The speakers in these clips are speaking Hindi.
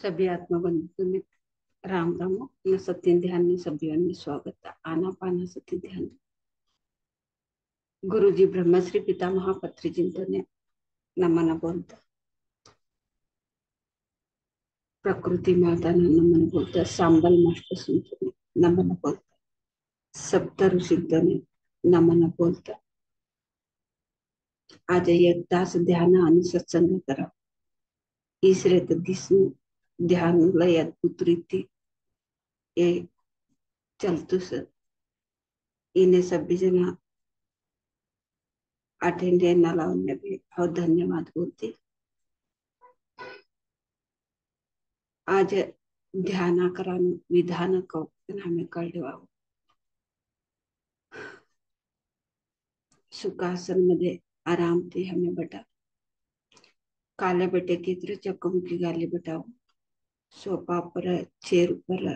सभी आत्मा बंधु में राम राम न सत्य ध्यान में सभी में स्वागत आना पाना सत्य ध्यान गुरु जी ब्रह्मश्री पितामह पत्री चिंतने नमन बोलता प्रकृति माता ने नमन बोलता सांबल मास्टर सुनते नमन बोलता सप्त ऋषिद्ध ने नमन बोलता आज एक तास ध्यान आणि सत्संग करा इसरे दिस ध्यान लय अद्भुत रीति ये चलतु सर इन्हें सभी जना अटेंड लावण्य भी बहुत धन्यवाद बोलती आज ध्यान करानं विधान हमें कळवा सुखासन मध्ये आराम थी हमें बटा काले बेटे की तरह चक्कमुखी गाली बटाओ सोफा पर चेयर पर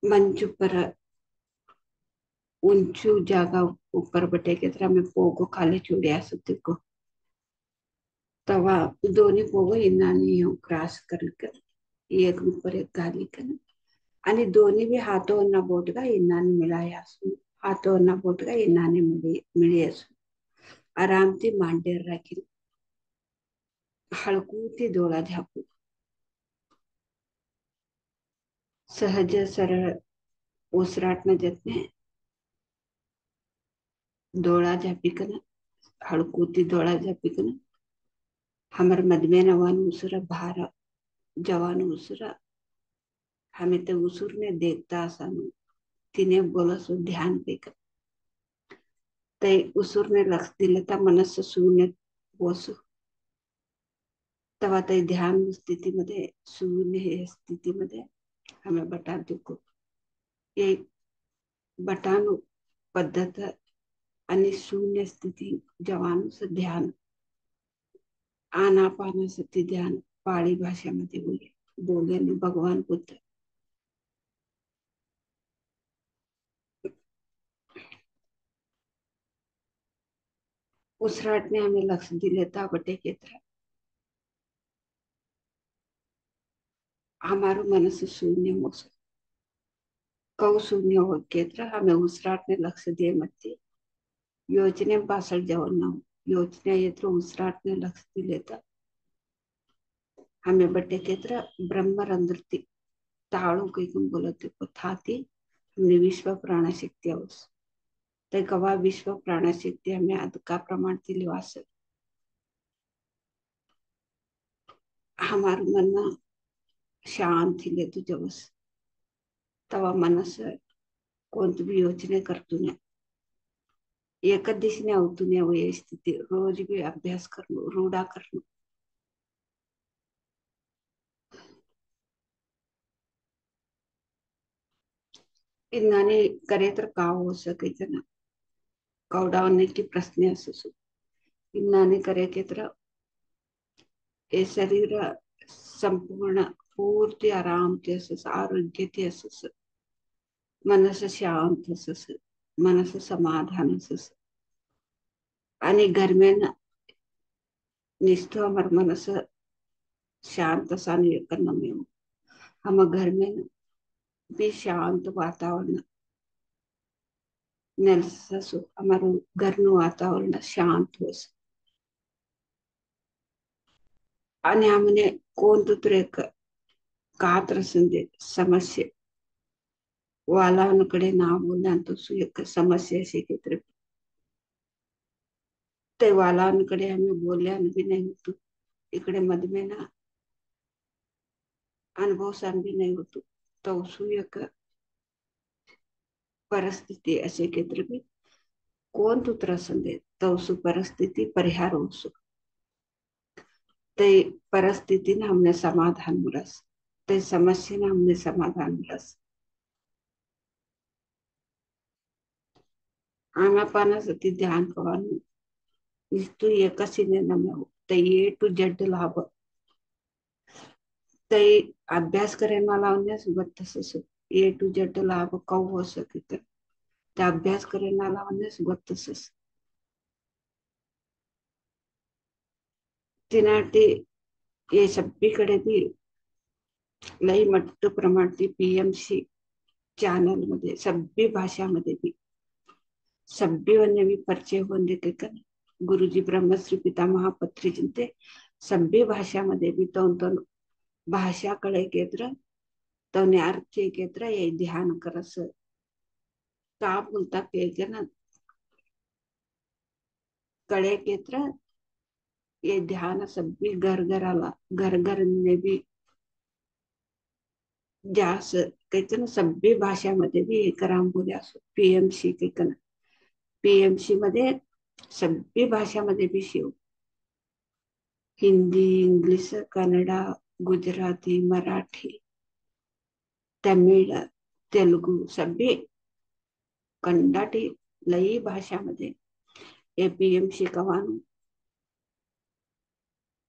मंच पर ऊंचू जागा ऊपर बटे की तरह हमें पोगो खाली चूड़िया सुती को तवा दोन्ही पोगो इन्नानी क्रॉस कर एक ऊपर एक गाली कर आणि दोन्ही भी हाथों ना बोट का इन्नानी मिलाया सु हाथों ना बोट का इन्नानी मिली सु आराम थी मांडेर रखी हलकूती डोळा झाकू सहज सरळ ओसराटनं जतने डोळा झापिकन हलकूती डोळा झापिकन हमर मदमे नवान उसुर भार जवान उसुर हमें तो उसुर ने देखता आसानु तिने बोलसो ध्यान पेकर ते उसुर ने लक्ष दिले ता मनस शून्य बोसो तवा ते ध्यान स्थितीमध्ये शून्य हे स्थितीमध्ये हमें बटा दुको एक बटानु पद्धत आणि शून्य स्थिती जवानुस ध्यान आनापानसती ध्यान पाळी भाषेमध्ये बोले भगवान बुद्ध उसराट ने हमें लक्ष्य दिले था बटे के तरह हमारो मनस शून्य मोस कौ शून्य हो के तरह हमें उसराट ने लक्ष्य दिए मत योजने बासठ जवन योजना ये तो उसराट ने लक्ष्य दिले था हमें बटे के तरह ब्रह्म रंध्रती ताड़ू कहीं बोलते को थाती हमने विश्व प्राण शक्ति आवश्यक ते कवा विश्व प्राणशक्ती हमें अदका प्रमाण लिवास हमार मन शांत ले तुझवस तवा मनस कोणती भी योजने करतूने एक दिशने आवतूने वो ये स्थिति रोज भी अभ्यास करनो रूढ़ा करनो इन्नाने करे तर का हो सके जना कौडावने की प्रश्न असू इन्नाने करे के तरह ये शरीर संपूर्ण पूर्ति आराम ते असस आरोग्य ते असस मनस शांत असस मनस समाधान असस आणि घर में निष्ठो हमार मनस शांत सानी करना में हम घर में भी शांत वातावरण नेलससु हमारू घरનું वातावरण शांत होस आणि हमने कोणतं एक कात्र संदे समस्या वालावनकडे ना बोलण्यात एक समस्या अशी की तर ते वालावनकडे आम्ही बोलल्यान भी नाही होतो इकडे मधमे ना अनुभव सान भी नाही होतो तो एक परिस्थिती असे की तर भी कोण तू त्रसंदे तो सु परिस्थिती परिहार होसो ते परिस्थितीने हमने समाधान मिळस ते समस्येने हमने समाधान मिळस आनापानासती ध्यान करवानु इस्तु एकसिने नमे ते ए टू जेड लाभ ते अभ्यास करेन वाला उन्हें सुबह तसस ए टू जेड लाभ कौ हो सके ते अभ्यास करेन वाला उन्हें सुबह तसस तिनाटी ये सगळीकडे बी लई मोठं प्रमाण ती पीएमसी चॅनल मध्ये सभ्य भाषामध्ये बी सभ्य भी परिचय होने के कर गुरुजी ब्रह्मश्री पितामह पत्री चिंते सभ्य भाषामध्ये बी तोन भाषाकडे केत्र तवने अर्थ केत्र ये ध्यान करस का बोलता के ना कड़े केत्र ये ध्यान सभी घर घर आला घर घर में भी जास कहते ना सभ्य भाषामध्ये बी एक राम बोले असो पीएमसी के पीएमसी मध्ये सभ्य भाषामध्ये बी शिव हिंदी इंग्लिश कन्नडा गुजराती मराठी तमिळ तेलुगू सभ्य कंडाटी लई भाषामध्ये एपीएमसी कवानु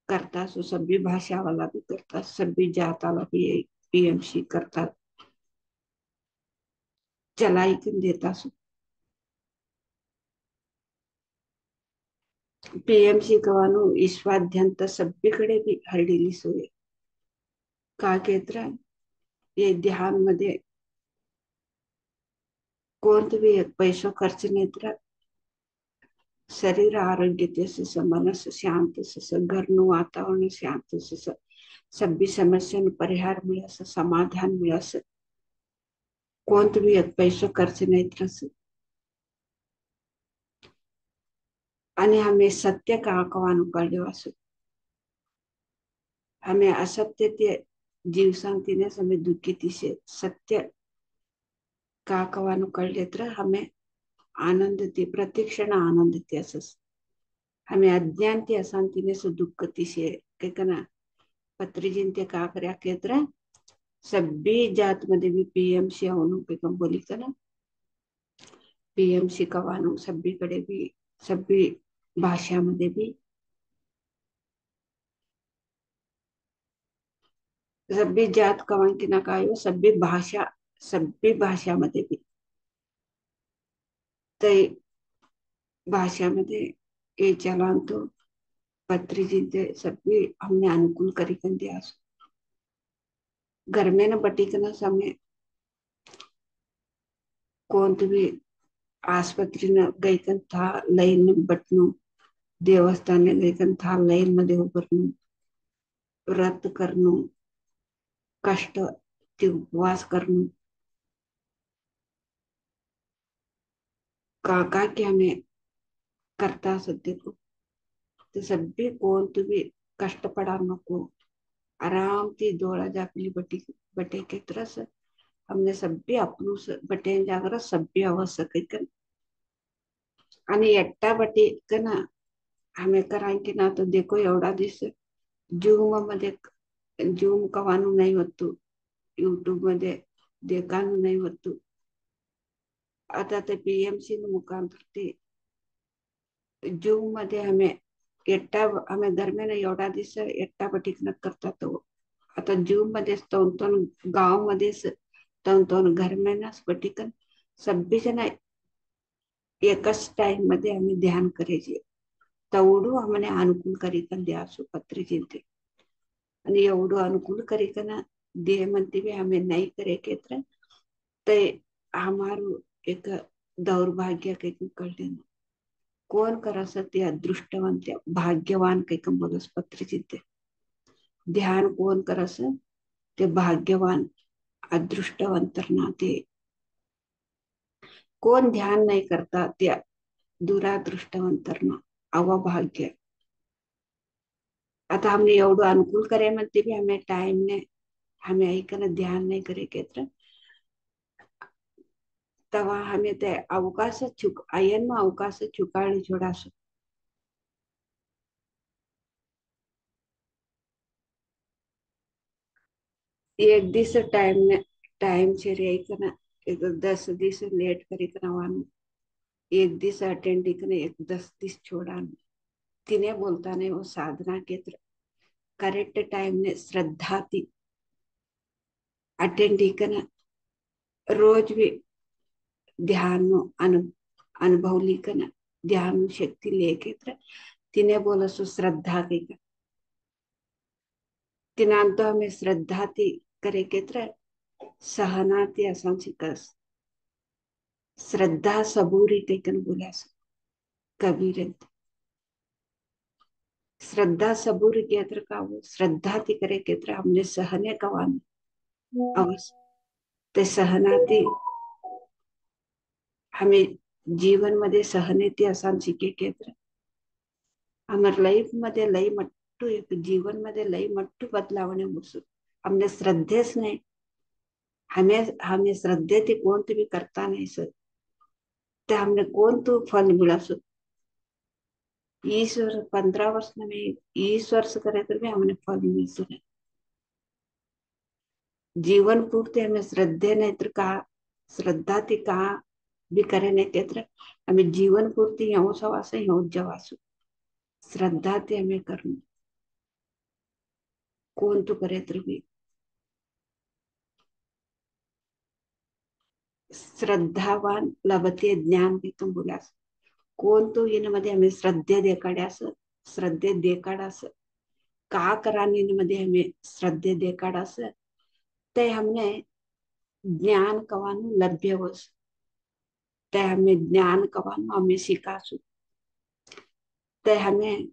करता सो सभी भाषा वाला भी करता सभी जात वाला भी पीएमसी करता चलाई कर देता सो पीएमसी कवानु ईश्वाद्यंत सभ्यकडे बी हरलेली सोय का केत्र ये ध्यान मध्ये कोणतं भी एक पैसो खर्च नाही तर शरीर आरोग्य मनस शांत घरનું वातावरण शांत सभी समस्या परिहार मिळस समाधान मिळस कोणतं भी एक पैसो खर्च नाही तर आणि हमें सत्य का कवानु कळले असो हमें असत्य ते जीव सांगतीने हमें दुखी तिसे सत्य का कवानु कळले तर हमें आनंद ते प्रतीक्षण आनंद ते असस हमें अज्ञान ते अशांतीने सो दुःख तिसे कहना पत्रीजीन ते का कर्या केत्र सभी जात मध्ये भी पीएमसी आवनु कम बोली कना पीएमसी कवानु सभीकडे भी सभी भाषामध्ये भी सभी जात कवांकी ना काय सभी भाषामध्ये भी ते भाषामध्ये ये चलान तो पत्रीजी ते सभी हमने अनुकूल करी कन दिया घर में न बटीकना समय कोणतं भी आस्पत्रीनं गैकन था लाईन बटणं देवस्थाने गैकन था लाईन मध्ये उभरणं व्रत करणं कष्ट ते उपवास करणं का की हमें करता सत्य को तो सभी कोणतं भी कष्ट पडा नको आराम ती डोळा जापली बटे के तरस हमने सभी अपनू बटे जागर सभी आवश्यक आणि एकटा बटे ना हमें कराय की ना तो देखो एवढा दिस जूम मध्ये जूम कवानु नाही होतो युट्यूब मध्ये देखानु नाही होतो आता ते पीएमसी मुखांतर ते जूम मध्ये हमें एकटा हमें घर में नाही एवढा दिस एकटा बटीक करता तो आता जूम मध्ये तोन गाव मध्ये तोन घर में ना बटीकन सभी जण एकच टाइम मध्ये आम्ही ध्यान करायचे तेवढं आम्हाला अनुकूल करीकन द्या सुपत्री चिंते आणि एवढं अनुकूल करीकन देह म्हणते भी हमें नहीं करे के ते हमारो एक दौर्भाग्य के कळले कोण करा ते अदृष्टवंत भाग्यवान काही बोलस पत्र चिंते ध्यान कोण करस ते भाग्यवान अदृष्टवंतर ना ते कोण ध्यान नाही करता त्या दुरादृष्टवंतरना अवभाग्य आता हमने एवढं अनुकूल करे म्हणते भी हमें टाइम ने हमें ऐकन ध्यान नहीं करे के तवा हमें ते अवकाश चुक अयन में अवकाश चुकाळी छोडास एक दिस टाइम से ऐकन एक 10 दिस लेट करी वानु एक दिस अटेंड करने एक 10 दिस छोड़ा तिने बोलता नहीं वो साधना के करेक्ट टाइम ने श्रद्धा थी अटेंड करना रोज भी ध्यान अनुभव लिखना ध्यान शक्ति लेके तिने बोला सो श्रद्धा के तिनान तो हमें श्रद्धा ती करे केत्र सहना ती असा शिकस श्रद्धा सबूरी टेकन बोल्यास कबीर श्रद्धा सबूरी केत्र का वो श्रद्धा ती करे केत्र हमने सहने कवान अवस ते सहना ती हमें जीवन मध्ये सहने ती असा शिके केत्र हमार लाईफ मध्ये लई मट्टू एक जीवन मध्ये लई मट्टू बदलावने मुसू हमने श्रद्धेच नाही हमें हमें श्रद्धे ती कोणती भी करता नहीं सर ते हमने कौन तो फल मिला सो 20 वर्ष 15 वर्ष में 20 वर्ष करे तो भी हमने फल मिल सके जीवन पूर्ति हमें श्रद्धे नेत्र का श्रद्धा ती कहा भी करे नहीं केत्र हमें जीवन पूर्ति यो सवास यो जवासु श्रद्धा ती हमें करना कौन तो करे तो भी श्रद्धावान लभते ज्ञान भी तुम बोला कोण तो मध्ये हमें श्रद्धे देखाड्यास श्रद्धे देखाडास का करा मध्ये हमें श्रद्धे देखाडास ते हमने ज्ञान कवानु लभ्य वस ते हमें ज्ञान कवानु हमें सिखासु ते हमें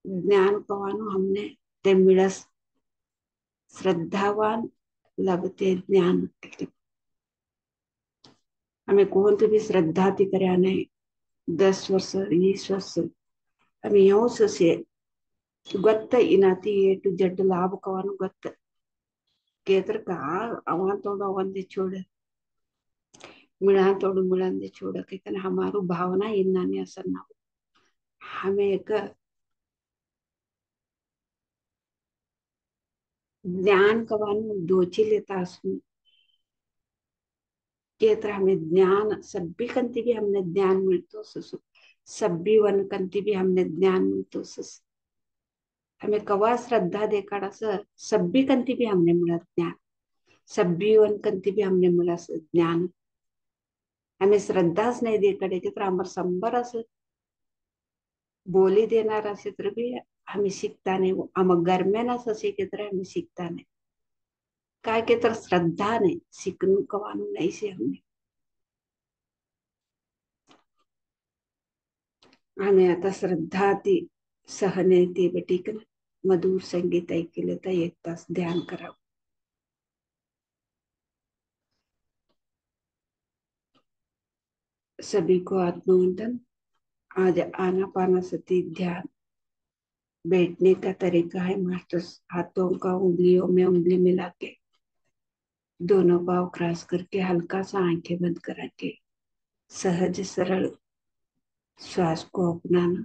ज्ञान कवानु हमने ते मिळस श्रद्धावान लभते ज्ञान हमें कौन तो भी श्रद्धा ती करे नहीं 10 वर्ष 20 वर्ष हमें यो से ಗೊತ್ತ ಇನಾತಿ ಎ ಟು ಜಡ್ ಲಾಭಕವನ್ನು ಗೊತ್ತ ಕೇತ್ರಕ अवा तोड़ अवंदे छोड़ मिळा तोड़ मिळंदे छोड़ कहते हमारो भावना इन्नाने असर ना हमें एक ज्ञान कवानु दोची लेता असं केत्र हमें ज्ञान सभी कंती भी हमने ज्ञान मिलतो ससु सभी वन कंती भी हमने ज्ञान मिलतो सस हमें कवा श्रद्धा देखाड़ा सभी कंती भी हमने मिला ज्ञान सभी वन कंती भी हमने मिला ज्ञान हमें श्रद्धाच नाही देकडे तर आम्हाला संबर असं बोली देणार असे तर भी हमें शिकता नहीं आम गरम्यानाच असे के तर हमें शिकता नहीं काय के तर श्रद्धा नहीं शिकणू कवानू नहीं से हमने हमें आता श्रद्धा ती सहने ती बेटीक मधुर संगीत ऐकले तर 1 तास ध्यान करावं सभी को आत्मवंदन आज आनापानसति ध्यान बैठने का तरीका है मास्टर हाथों का उंगलियों में उंगली मिला के दोनों पाँव क्रॉस करके हल्का सा आंखें बंद करा के सहज सरल श्वास को अपनाना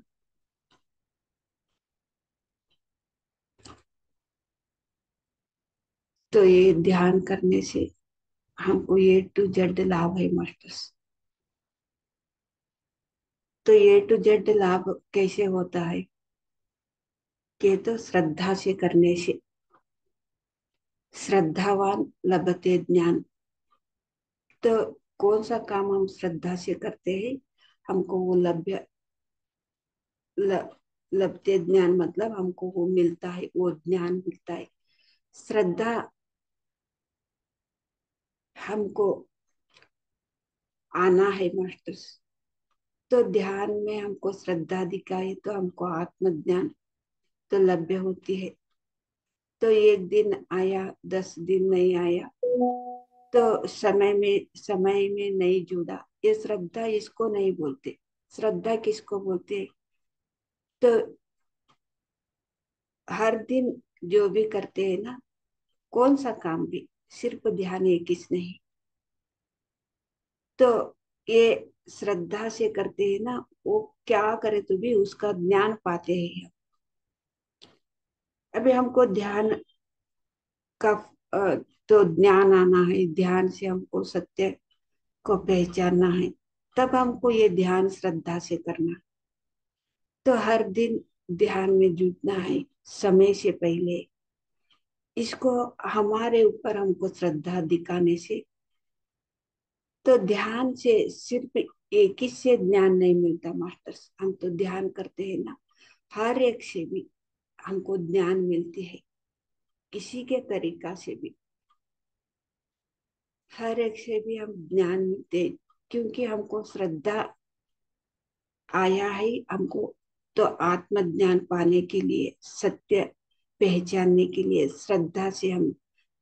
तो ये ध्यान करने से हमको ये टू जेड लाभ है मास्टर्स तो ये टू जेड लाभ कैसे होता है कि तो श्रद्धा से करने से श्रद्धावान लभते ज्ञान तो कौन सा काम हम श्रद्धा से करते हैं हमको वो लभते ज्ञान मतलब हमको वो मिलता है वो ज्ञान मिलता है श्रद्धा हमको आना है मास्टर्स तो ध्यान में हमको श्रद्धा दिखाई तो हमको आत्मज्ञान तो लभ्य होती है तो 1 दिन आया 10 दिन नहीं आया तो समय में नहीं जुड़ा ये श्रद्धा इसको नहीं बोलते श्रद्धा किसको बोलते तो हर दिन जो भी करते हैं ना कौन सा काम भी सिर्फ ध्यान एक किस नहीं तो ये श्रद्धा से करते हैं ना वो क्या करे तो भी उसका ज्ञान पाते हैं अभी हमको ध्यान का तो ज्ञान आना है ध्यान से हमको सत्य को पहचानना है तब हमको ये ध्यान श्रद्धा से करना तो हर दिन ध्यान में जुटना है समय से पहले इसको हमारे ऊपर हमको श्रद्धा दिखाने से तो ध्यान से सिर्फ एक ही से ज्ञान नहीं मिलता मास्टर्स हम तो ध्यान करते हैं ना हर एक से भी हमको ज्ञान मिलती है, किसी के तरीका से भी, हर एक से भी हम ज्ञान मिलते हैं, क्योंकि हमको श्रद्धा आया है हमको। तो आत्मज्ञान पाने के लिए, सत्य पहचानने के लिए श्रद्धा से हम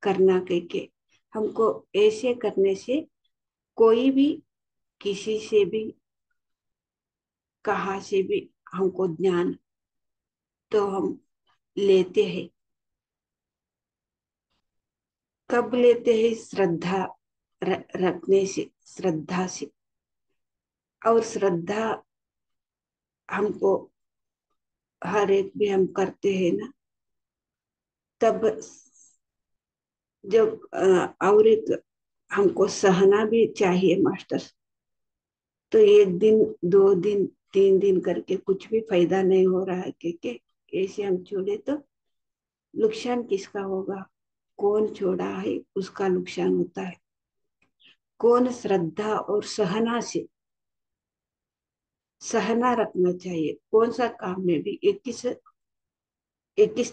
करना करके, हमको ऐसे करने से कोई भी, किसी से भी, कहा से भी हमको ज्ञान तो हम लेते हैं। कब लेते हैं? श्रद्धा रखने से, श्रद्धा से। और श्रद्धा हमको हर एक भी हम करते हैं ना, तब जब और एक हमको सहना भी चाहिए मास्टर। तो एक दिन, 2 दिन, 3 दिन करके कुछ भी फायदा नहीं हो रहा है, क्योंकि ऐसे हम छोड़े तो नुकसान किसका होगा? कौन छोड़ा है उसका नुकसान होता है। कौन श्रद्धा और सहना से, सहना रखना चाहिए। कौन सा काम में भी 21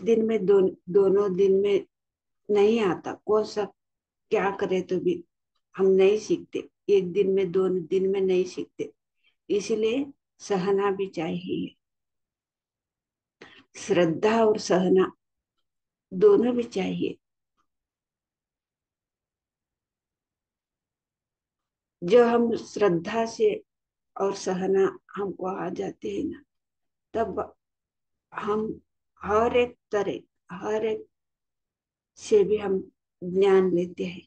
दिन में दोनों दिन में नहीं आता। कौन सा क्या करे तो भी हम नहीं सीखते, एक दिन में, 2 दिन में नहीं सीखते। इसलिए सहना भी चाहिए। श्रद्धा और सहना दोनों भी चाहिए। जो हम श्रद्धा से और सहना हमको आ जाते हैं ना, तब हम हर एक तरह, हर एक से भी हम ज्ञान लेते हैं।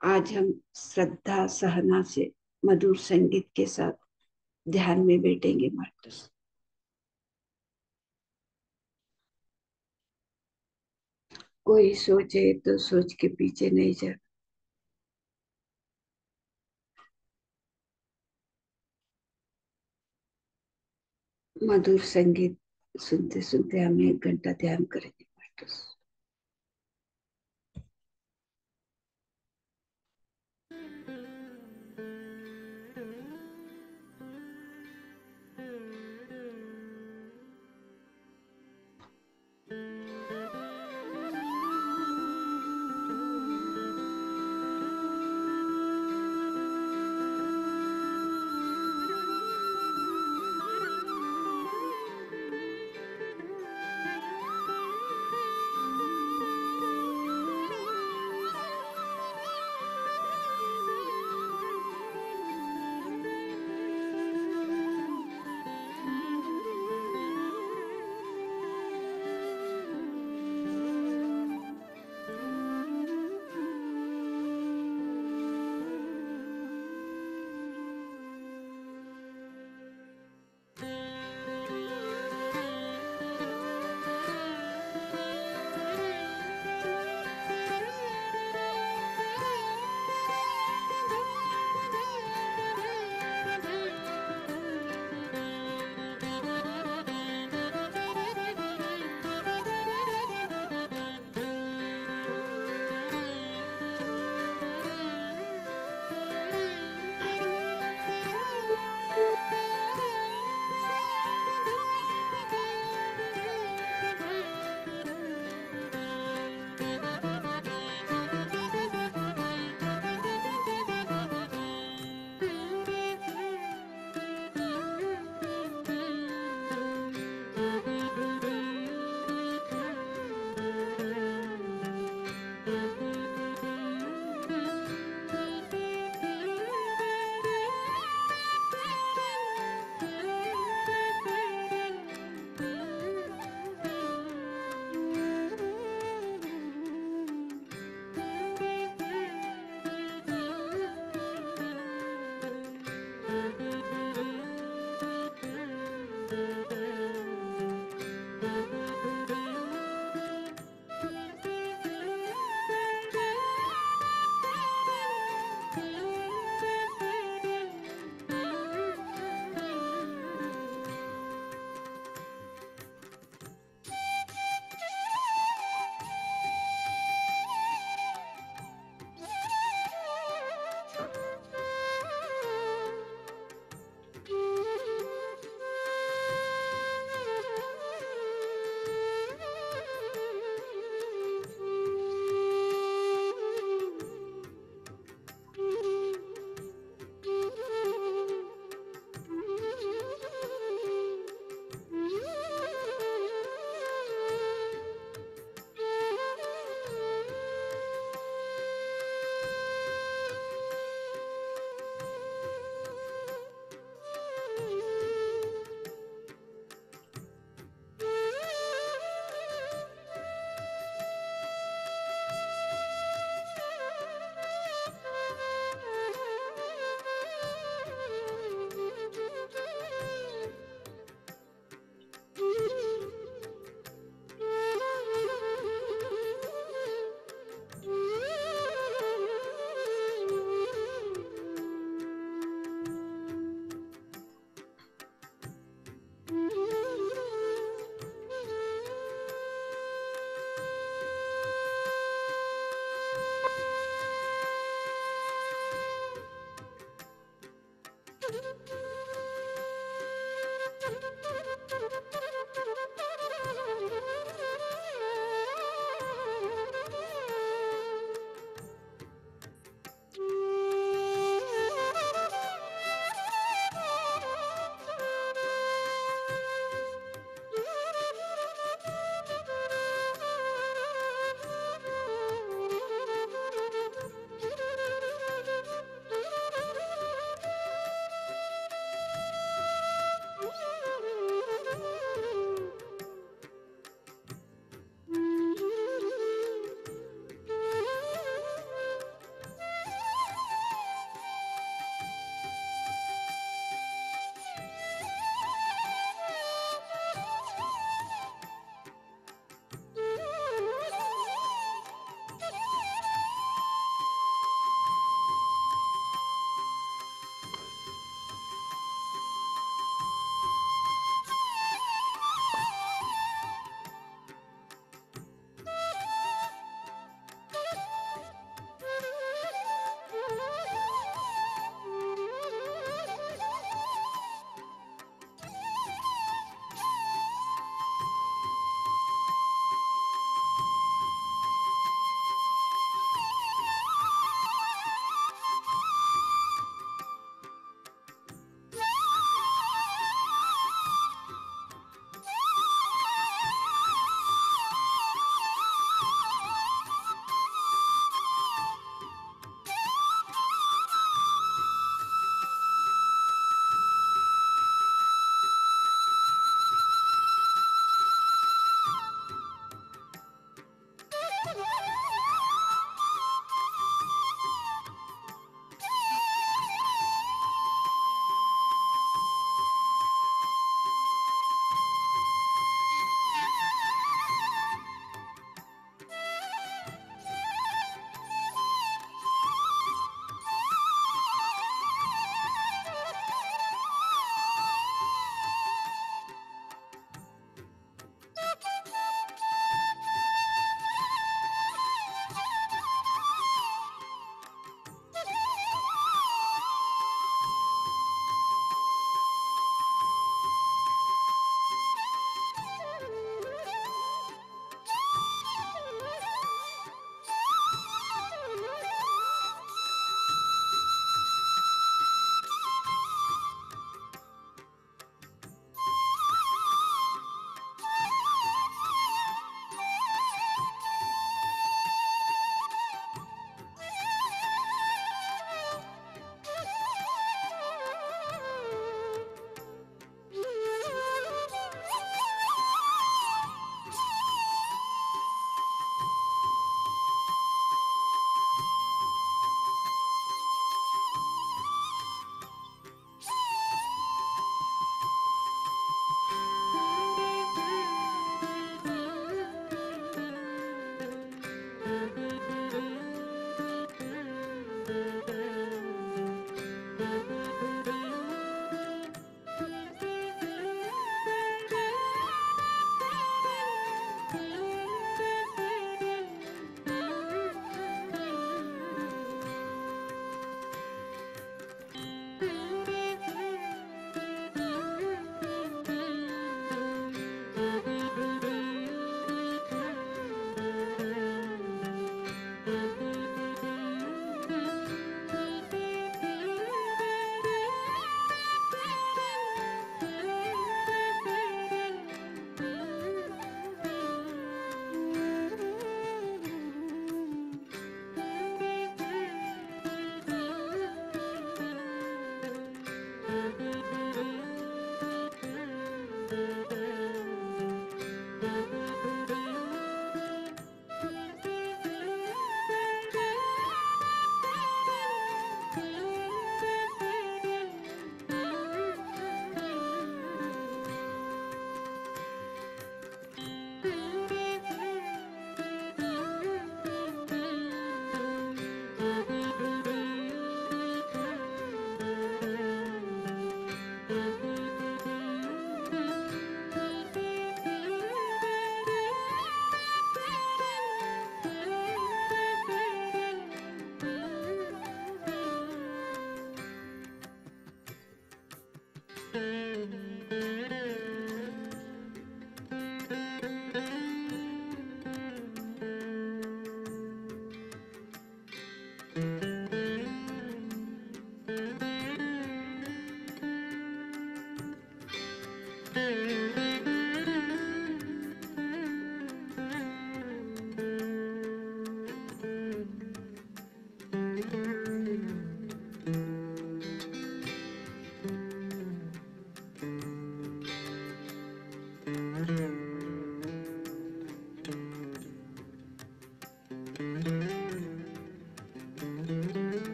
आज हम श्रद्धा सहना से मधुर संगीत के साथ ध्यान में बैठेंगे मास्टर। कोई सोचे तो सोच के पीछे नहीं जा। मधुर संगीत सुनते सुनते हम 1 घंटा ध्यान करेंगे मास्टर।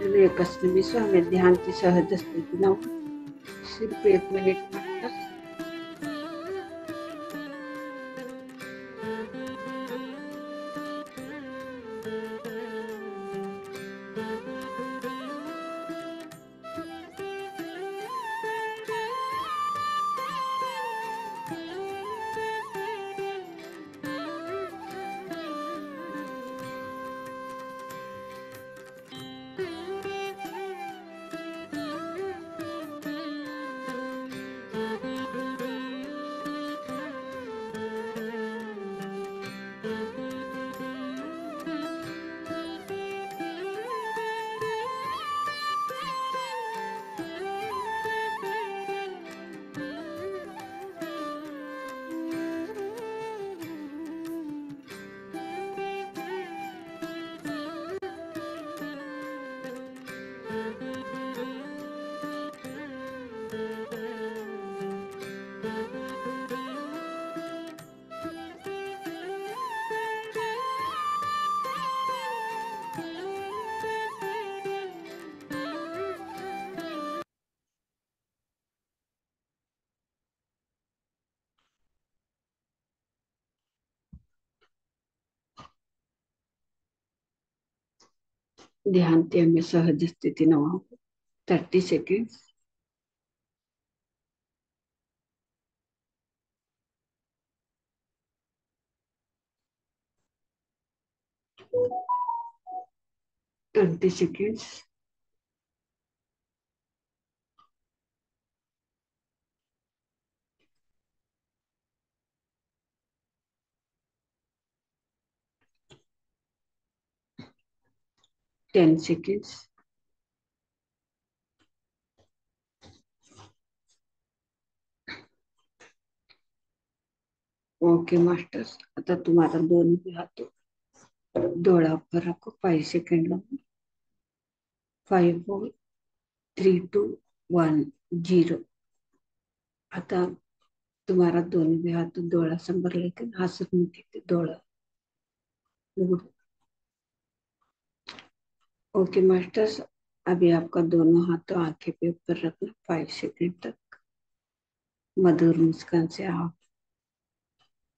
अजून एकच निमिष हमें ध्यान की सहज स्थिति ना सिर्फ 1 मिनिट मात्र ध्यान की हमें सहज स्थिति ना 30 seconds. Twenty seconds. 10 seconds. Okay masters, आता तुम्हारा दोनों हाथ डोळा ऊपर रखो 5 सेकंड लो। 5 4 3 2 1 0। आता तुम्हारा दोनों भी हाथ डोळा समोर लेकिन हसत मुखी डोळा उघडो। ओके मास्टर्स, अभी आपका दोनों हाथों आंखें पे ऊपर रखना 5 सेकंड तक। मधुर मुस्कान से आप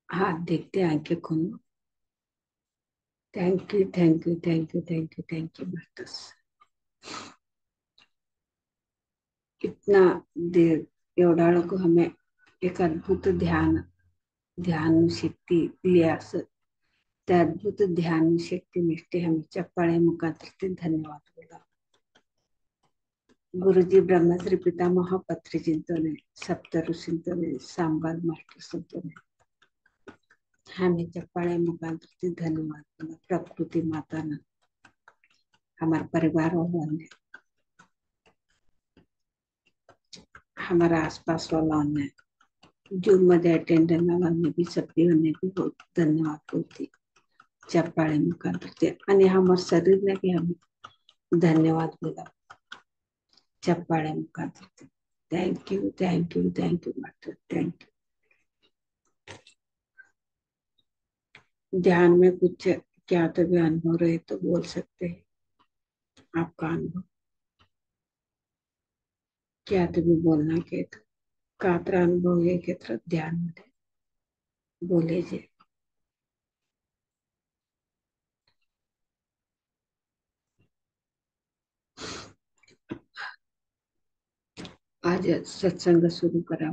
हाथ देखते आंखें खोलो। Thank you thank you thank you thank you thank you masters. इतना देर एवढा को हमें एक अद्भुत ध्यान शक्ती दिली असं त्या अद्भुत ध्यान शक्ती निष्ठे हमें चप्पाळे मुखांतर धन्यवाद बोला। गुरुजी ब्रह्मश्री पितामह पत्री चिंतने सप्त ऋषिंतने सांबाद मास्टर संतने हमें चप्पाळे मुखांतर धन्यवाद बोला। प्रकृति माता ने हमारे परिवार वालों ने हमारा आसपास वालों ने जूम मध्ये अटेंड वालों भी सभी होने भी बहुत धन्यवाद बोलती चप्पाळे मुखांतर आणि हमारे शरीर ने भी हमें धन्यवाद बोला चप्पाळे मुखांतर। Thank you thank you thank you master thank you. ध्यान में कुछ क्या तो भी अनुभव रहे तो बोल सकते हैं। आपका अनुभव क्या तो भी बोलना के तो कातर अनुभव है के तरह ध्यान में बोले जे। आज सत्संग शुरू करा।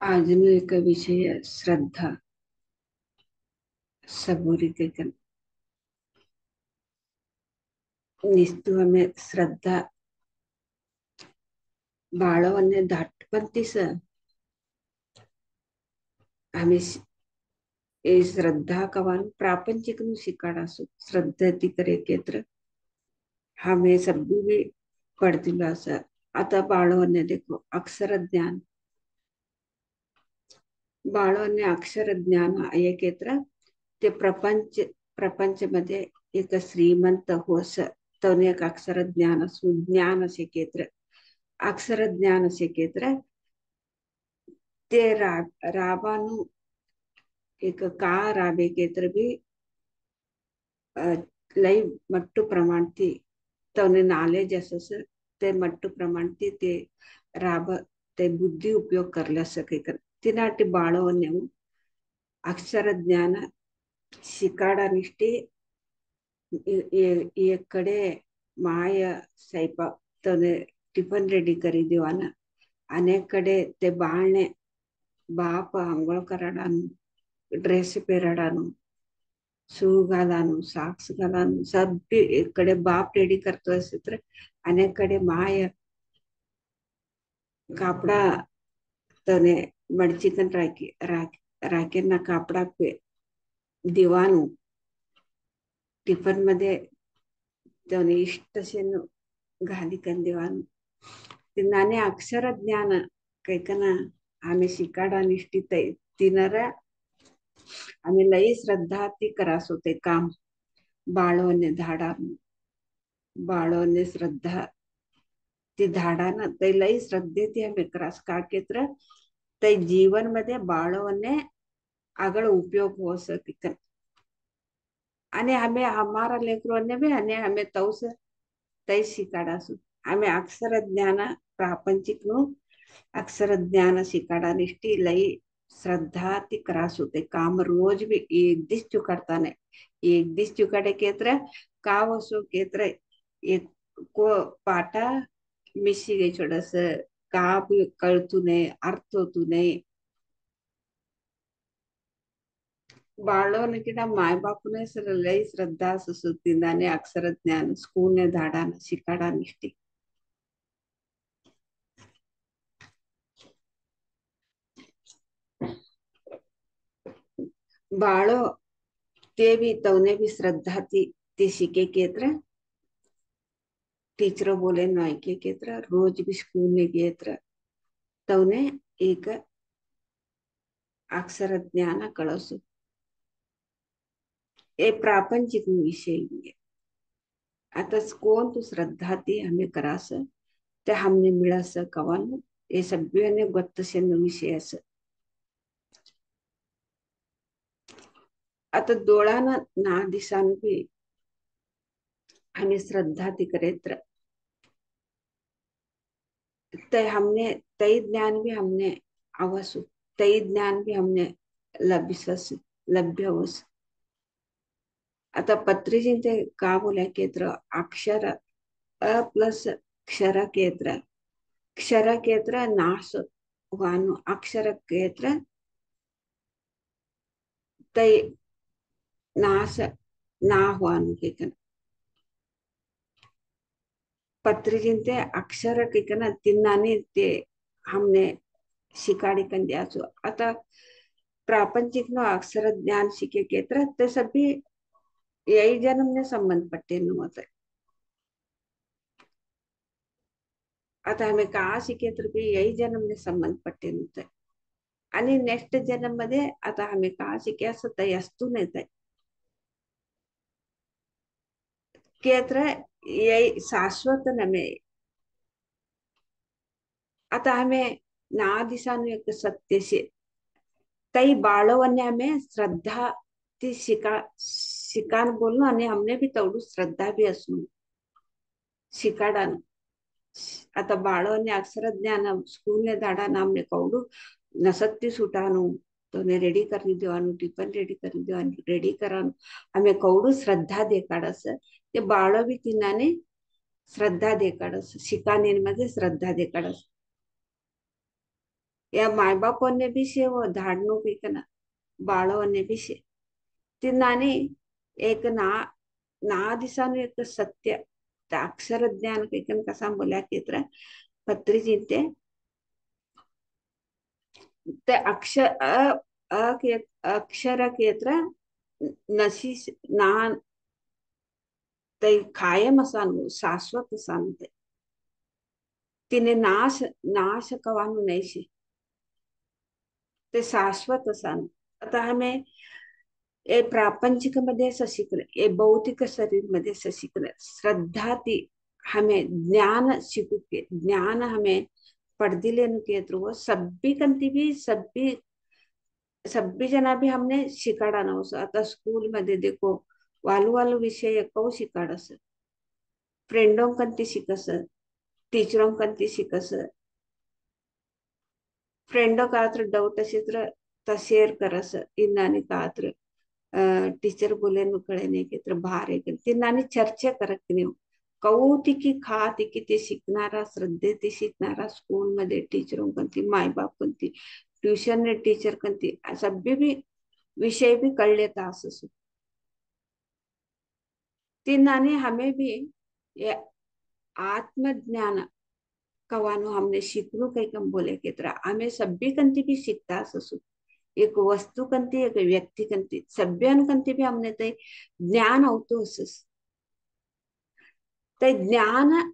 आज में एक विषय है श्रद्धा सबूरी के निस्तु हमें श्रद्धा बाळवने धाटपंतीस हमें ए श्रद्धा कवान प्रापंचिक नु शिकाडासु श्रद्धा ती करे केत्र हमें सब भी पढ़ती भाषा आता बाळवने देखो अक्षर ज्ञान बाळवने अक्षर ज्ञान ये केत्र ते प्रपंच मध्ये एक श्रीमंत होस तने एक अक्षर ज्ञान सुज्ञान असे केत्र अक्षर ज्ञान असे केत्र ते राबानु एक कार आवे केत्र भी लई मट्टू प्रमाण थी तवने नॉलेज असं ते मट्टू प्रमाण थी ते राब ते बुद्धी उपयोग करल्या सके कर तिनाटी बाळवन्यವು अक्षर ज्ञान शिकाಡ निष्ठी इकडे माय सैपा तने टिफन रेडी करी देवाना अनेकडे ते बाळने बाप आंघोळ कराडानु ड्रेस पेराडानु शू घालानु साक्स घालानु सब इकडे बाप रेडी करतो असे तर अनेक कडे माय कापडा तने मडचिकन राखेंना कापडा दिवानु टिफन मध्ये त्याने इष्टसेन घाली कन देवानु तिनाने अक्षर ज्ञान कैकना आम्ही शिकाडा निष्ठित तिनरा आम्ही लई श्रद्धा ती करास होते काम बाळवने धाडा बाळवने श्रद्धा ती धाडानं ते लई श्रद्धे ती आम्ही करास का केत्र ते जीवन मध्ये बाळवने આગળ उपयोग हो सके અને અમે અમારા લેકરોને બી અને અમે તૌસ તઈ શીખાડાશું અમે અક્ષર જ્ઞાન પ્રાપંચિક નું અક્ષર જ્ઞાન શીખાડા નિષ્ઠી લઈ શ્રદ્ધાથી કરાશું તે કામ રોજ બી એક દિશ ચુકાડતા ને એક દિશ ચુકાડે કેત્ર કાવસો કેત્ર એક को पाटा मिशी गई छोडस का कळतू नाही अर्थ होतू नाही बाळवण किंवा माय बापूने लई श्रद्धा सुसुतीने अक्षर ज्ञान स्कूल ने धाडा शिकाडा निष्ठी बाळो ते भी तवने भी श्रद्धा थी ते शिके केत्र टीचर बोले नायके केत्र रोज भी स्कूल में केत्र तवने एक अक्षर ज्ञान कळसु ए प्रापंचिक विषय आता कोण तू श्रद्धा ती हमें करास ते हमने मिळास कवन हे सगळ्यांनी गोत्तसेन विषय अस आता डोळाना ना दिसान भी हमें श्रद्धा ती करेत्र ते हमने तई ज्ञान भी हमने आवसु तई ज्ञान भी हमने लभिसस लभ्य होस आता पत्रिजिंते का बोला केत्र अक्षर अ प्लस क्षर केत्र क्षर केत्र नाश वानु अक्षर केत्र तई नाश ना हुआनु केकन पत्रिजिंते अक्षर केकन तिन्नाने ते हमने शिकाड़ी कन दियासु आता प्रापंचिक नो अक्षर ज्ञान शिके केत्र ते सभी यही जन्म ने संबंध पट्टे होते आता हमें कहा शिके तर भी यही जन्म ने संबंध पट्टे होते आणि नेक्स्ट जन्म मध्ये आता हमें कहा शिके असं तय असतो नाही केत्र यही शाश्वत नमे आता हमें ना दिसानु एक सत्य से तई बाळवने हमें श्रद्धा ती शिकान बोलनो आणि हमने भी तेवढू श्रद्धा भी असणं शिकाडान आता बाळवने अक्षर ज्ञान स्कूल ने धाडा नामने कवडू नसत्ती सुटानु तो ने रेडी करी देवानु टिफन रेडी करी देवानु रेडी करानु हमें कवडू श्रद्धा देखाडस ते बाळ भी तिनाने श्रद्धा देखाडस शिकाने मध्ये श्रद्धा देखाडस या माय बापोने भी से वो धाडनो पिकना बाळवने भी से तिनाने एक ना दिसानु एक सत्य अक्षर ज्ञान कैकन कसा बोल्या केत्र पत्री जिंते ते अक्षर केत्र नशी ना ते कायम असानु शाश्वत असानु तिने नाश कवानु नाही ते शाश्वत असानु आता हमें ये प्रापंचिक मध्ये शिकले ये भौतिक शरीर मध्ये शिकले श्रद्धा ती हमें ज्ञान शिकू के ज्ञान हमें पढ़ दिले नु के वो सभी कंती भी सभी सभी जना भी हमने शिकाड़ा ना हो आता स्कूल मध्ये देखो वालू वालू विषय कौ शिकाडस फ्रेंडों कंती शिकस टीचरों कंती शिकस फ्रेंडो कात्र डाउट असित्र त शेयर करस इन्नानी कात्र टीचर बोले नु कळे नाही की तर बाहेर आहे ते नानी चर्चा करत नाही कौतिकी खातिकी ते शिकणारा श्रद्धे ते शिकणारा स्कूल मध्ये टीचरों कंती माय बाप कंती ट्यूशन ने टीचर कंती सभी भी विषय भी कर लेता असं तिन्हाने हमें भी ये आत्मज्ञान कवानो हमने शिकलो काही कम बोले की तरह हमें सभी कंती भी शिकता असू एक वस्तू कंती एक व्यक्ती कंती सभ्यान कंती भी हमने ते ज्ञान होतो असस ते ज्ञान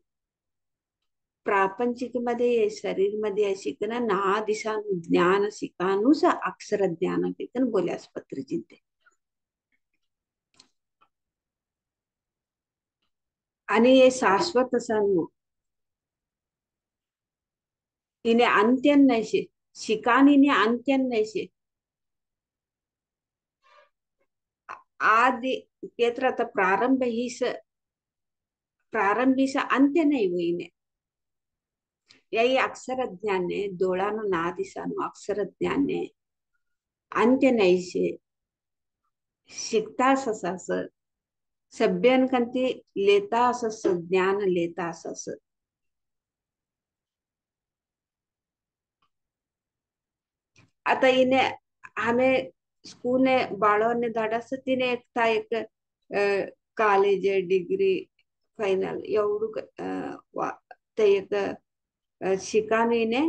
प्रापंचिक मध्ये शरीर मध्ये शिकना ना दिशा ज्ञान शिकानुस अक्षर ज्ञान के बोल्यास पत्र चिंते आणि हे शाश्वत असा इने अंत्यन नैसे शिकान इने अंत्यन नैसे आदि केत्र आता प्रारंभीस अंत्य नाही होईने यही अक्षर ज्ञाने डोळानो नादिसानो अक्षर ज्ञाने अंत्य नैसे शिकता असस सभ्यन कंती लेता असस ज्ञान लेता असस आता इने हमें स्कूल ने बाळों ने धाडस तिने एक था एक कॉलेज डिग्री फायनल एवढं ते एक शिकानीने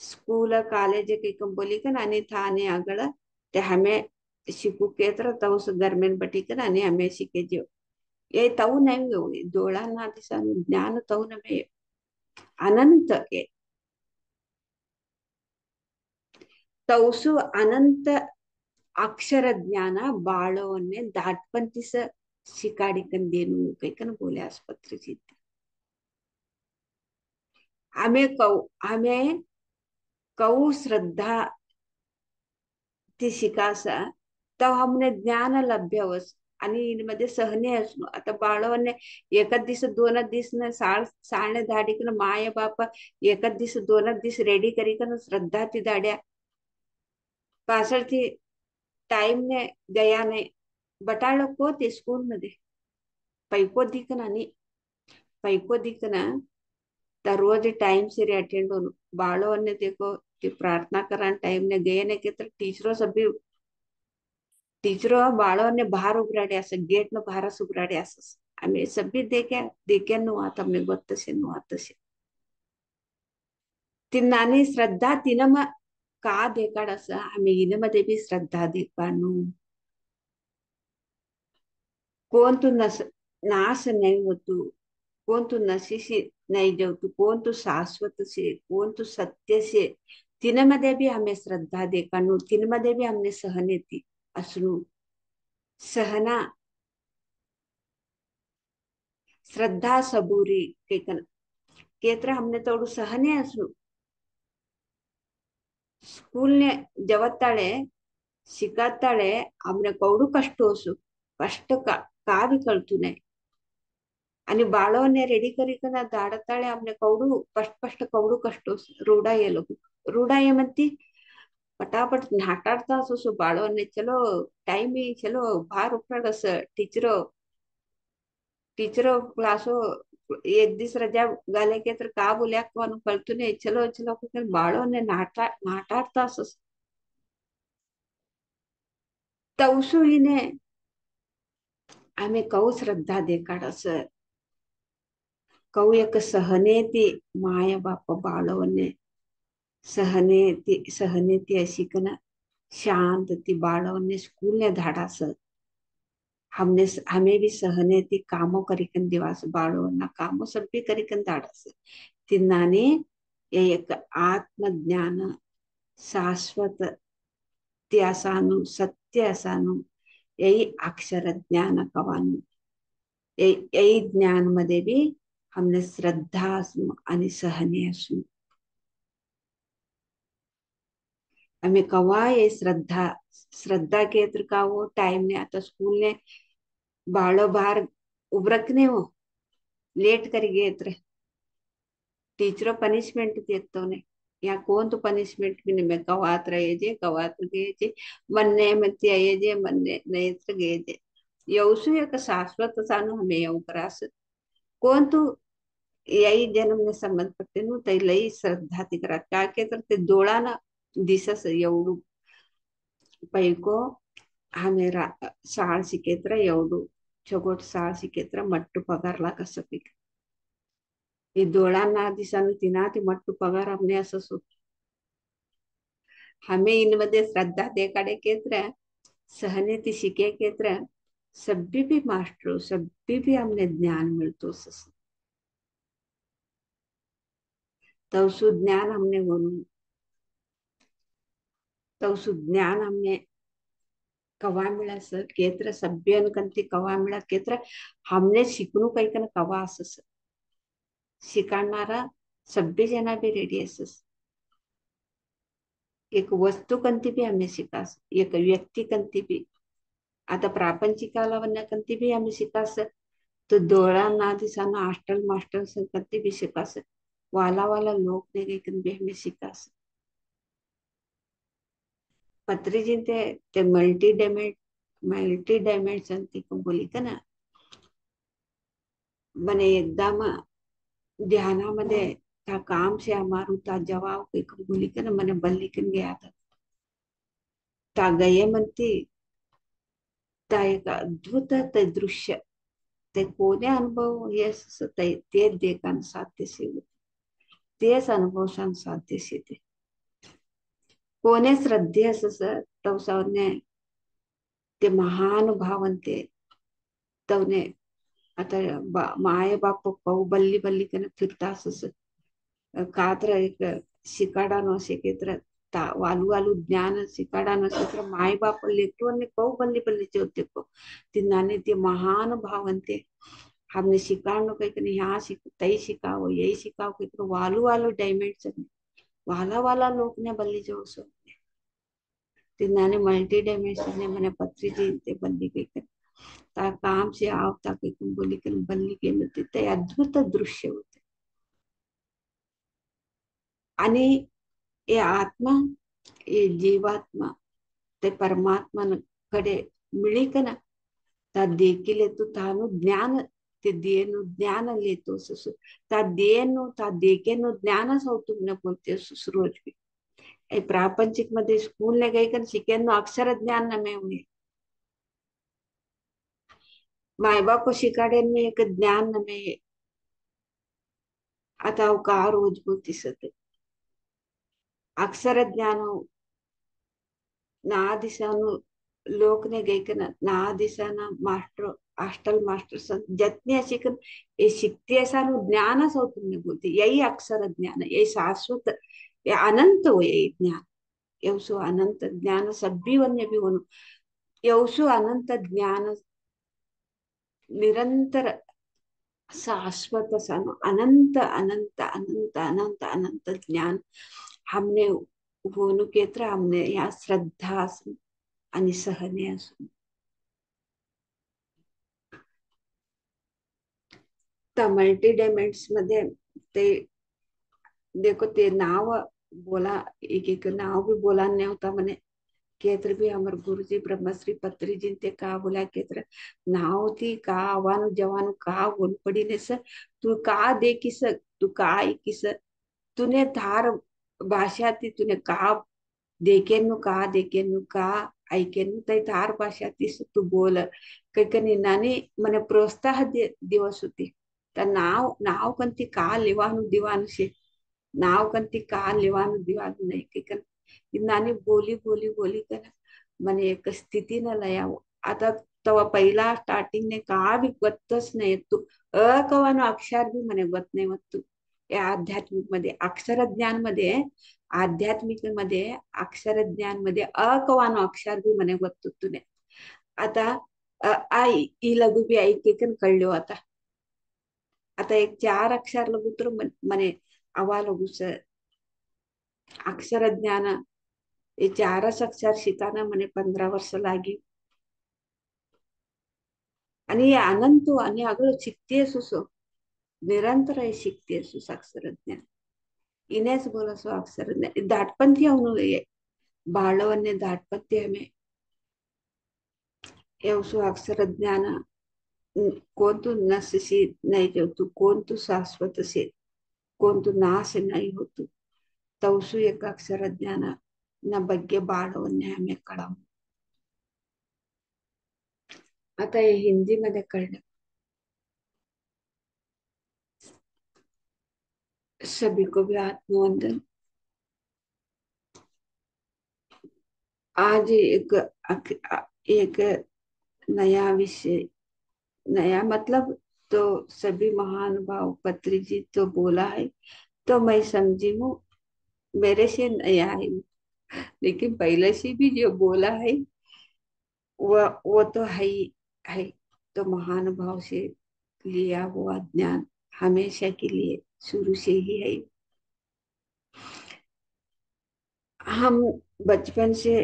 स्कूल कॉलेज के बोली कन आणि थाने आगळ ते हमें शिकू केत्र तवस गरमेन बटी कन आणि हमें शिके जो ये तव नहीं हो डोळा ना दिसा ज्ञान तव नमे अनंत ये तवसु अनंत अक्षर ज्ञान बाळवन्ने दाटपंतीस शिकाडिकन कैकन बोले आस्पत्री जीत हमें कौ श्रद्धा ती शिकासा तर हमने ज्ञान लभ्यवस आणि मध्ये सहने असणं आता बाळवने एकच दिवस दोनच दिवस न साळने धाडीकन माय बाप एकच दिवस दोनच दिवस रेडी करीकन श्रद्धा ती धाड्या पासळ ती टाइम ने गया ने बटाळ को ते स्कूल मध्ये पैको दिकन आणि पैको दिकन तर रोज टाइम से अटेंड होनो बाळो ने देखो ते प्रार्थना करान टाइम ने गए ने के तर टीचरों सभी टीचरों बाळो ने बाहर उबराडे असं गेट न बाहर उबराडे असस आम्ही सभी देखे नु आता हमने गोत्तसे नु आतसे ती नानी श्रद्धा तिनं मग का देकाड असं आम्ही हिन मध्ये बी श्रद्धा देकाडू कोण तू नाश नाही होतू कोण तू नशीशी नहीं जेवतू कोण तू शाश्वत से कोण तू सत्य से तिन मध्ये भी हमें श्रद्धा देकाडू तिन मध्ये भी हमने सहने ती असणू सहना श्रद्धा सबुरी केकन केत्र हमने तोडू सहने असणू स्कूल ने जवत्ताळे शिकाताळे हमने कौडू कष्ट असू कष्ट का भी कळतू नाही आणि बाळवने रेडी करी का दाडताळे हमने कौडू पष्ट कौडू कष्ट रूढा ये लोग रूढा ये म्हणती पटापट नाटाडता असो बाळवने चलो टाइम ही चलो बाहर उपराड असं टीचरो क्लासो एक दिवस रजा गाले के तर का बोल्या कोण कळतू नाही चलो चलो बाळवने नाटाडता असो तवसू हिने आम्ही कौ श्रद्धा देकाड असं कौ एक सहने ती माय बाप बाळवने सहने ती अशी कना शांत ती बाळवने स्कूल ने धाडास हमें भी सहने ती कामो करिकन दिवास बाळवना कामो सभी करिकन धाडास तिन्नाने ये एक आत्मज्ञान शाश्वत ते असानु सत्य असानु यही अक्षर ज्ञान कवानु यही ज्ञान मध्ये भी हमने श्रद्धा असू आणि सहने असू हमें कवा ये श्रद्धा श्रद्धा के तर का वो टाइम ने आता स्कूल ने बाड़ो बाहर उबरकने हो लेट कर गए त्र टीचरों पनिशमेंट देतो ने या कौन तो पनिशमेंट भी नहीं मैं कवात रहे जे मन्ने मत ये जे मन्ने नहीं तर गए जे यौसु एक शाश्वत सानु हमें यौ करास कोण तू यही जन्म ने संबंध पडते नु ते लई श्रद्धा ती करा का के तर ते डोळा ना दिसस एवढू पैको हमेरा शाळा शिकेत्र एवढू छोगोट शाळा शिकेत्र मट्टू पगारला कसं पीक ಈ डोळ्यांना दिसानु तिना ती मट्टू पगार हमने असं सो हमें इनमध्ये श्रद्धा देखाडे केत्र सहने ती शिके केत्र सभी भी मास्टर सभी भी हमने ज्ञान मिलतो सस तव सु ज्ञान हमने वनु तव सु ज्ञान हमने कवा मिळा सर केत्र सभ्यन कंती कवा मिळा केत्र हमने शिकणू काही कन कवा असस शिकाडणारा सभ्य जना भी रेडी असस एक वस्तू कंती भी हमें शिकास एक व्यक्ती कंती भी आता प्रापंचिकाला वन्य कंती भी हमें शिकास तो डोळा ना दिसाना हॉस्टल मास्टर से कंती भी शिकास वाला वाला लोग ने कहीं भी हमें शिकास पत्री जी ते मल्टी डायमेंशन ती को बोली का ना मने एकदम ध्यानामध्ये त्या काम से हमारू ता जवाब काही बोली का ना मने बल्लिकन गया था ता गये म्हणती ता एक अद्भुत ते दृश्य ते कोणे अनुभव हे ते देखान साध्य से तेच अनुभव सांग साध्य से ते कोणे श्रद्धे असं तवसावने ते महान भावंते तवने आता माय बाप पाऊ बल्ली बल्ली कन फिरता असस कात्र एक शिकाडा न शिकेत्र वालू वालू ज्ञान शिकाडा न शिकर माय बाप लेकरने पाऊ बल्ली बल्लीचे होते को तिनाने ते महान भावंते हमने शिकाणो कहीं कन यहाँ शिक तई शिकाओ यही शिकाओ कहीं वालू वालू डायमेंशन वाला वाला लोग ने बल्ली जो सो तिनाने मल्टी डायमेंशन ने मैंने पत्री जी ते बल्ली कहीं ता काम से आवता कहीं बोली कन बल्ली के मिळते ते अद्भुत दृश्य होते आणि ये आत्मा ये जीवात्मा ते परमात्मा कडे मिळीकन ता देखील तू तानु ज्ञान ते देनु ज्ञान लेतो ससु ता देनु ता देकेनु ज्ञानच हो तुमने बोलते रोज भी ए प्रापंचिक मध्ये स्कूल ने गई कर शिकेनु अक्षर ज्ञान न में हुए माय बाप को शिकाडे में एक ज्ञान न में आता का रोज बोलती सते अक्षर ज्ञान ना दिसानु लोक ने गई कर ना दिसाना मास्टर हॉस्टल मास्टर जतने शिकन ये शिकते ऐसा ज्ञान सौ तुमने बोलते यही अक्षर ज्ञान यही शाश्वत ये अनंत हो यही ज्ञान यवसु अनंत ज्ञान सभी वन्य भी होनो यवसु अनंत ज्ञान निरंतर शाश्वत सन अनंत अनंत अनंत अनंत अनंत ज्ञान हमने होनु केत्र हमने या श्रद्धा असून आणि सहने असून त्या मल्टी डायमेंट्स मध्ये ते देखो ते नाव बोला एक नाव भी बोला नहीं होता मैंने केत्र भी हमारे गुरु जी ब्रह्मश्री पत्री जी ते का बोला केत्र नाव थी का आवानु जवानु का बोल पड़ी ने सर तू का देखिस तू का ऐकिस तूने धार भाषा थी तूने का देखेनु का ऐकेनु तै धार भाषा तीस तू बोल काही नानी मने प्रोत्साह दिवस होती तर नाव कंती का लिवानु दिवानु शे नाव कंती का लिवानु दिवानु नाही काही नानी बोली बोली बोली कर मने एक स्थिती न लयाव आता तेव्हा पहिला स्टार्टिंग ने का भी गतच नाही तू कवानो अक्षर भी मने गत नाही मत तू या आध्यात्मिक मध्ये अक्षर ज्ञान मध्ये आध्यात्मिक मध्ये अक्षर ज्ञान मध्ये अकवानो अक्षर भी मने गत तुने आता आई ई लघु भी ऐकेकन कळलो आता आता एक चार अक्षर लघु तर मने आवा लघुच अक्षर ज्ञान ये 4 अक्षर शिकाना म्हणे 15 वर्ष लागी. आणि हे आनंद तो आणि अगं शिकते सुसो निरंतर शिकते सुस अक्षर ज्ञान इनेच बोला सो अक्षर ज्ञान दाटपंथी ಅವನು ಬಾಳವನ್ನೇ दाटपंथी हमें एवसो अक्षर ज्ञान कोणतु नसशी नहीं जो तू कोणतु शाश्वत से कोणतु नाश नहीं होतु तवसु एक अक्षर ज्ञान न ಬಗ್ಗೆ ಬಾಳವನ್ನೇ हमें कळाव. आता हे हिंदी मध्ये कळलं. सभी को भी आत्मवंदन. आज एक नया विषय नया मतलब तो सभी महानुभाव पत्री जी तो बोला है तो मैं समझी हूँ मेरे से नया है लेकिन पहले से भी जो बोला है वो तो है ही है. तो महानुभाव से लिया हुआ ज्ञान हमेशा के लिए शुरू से ही है. हम बचपन से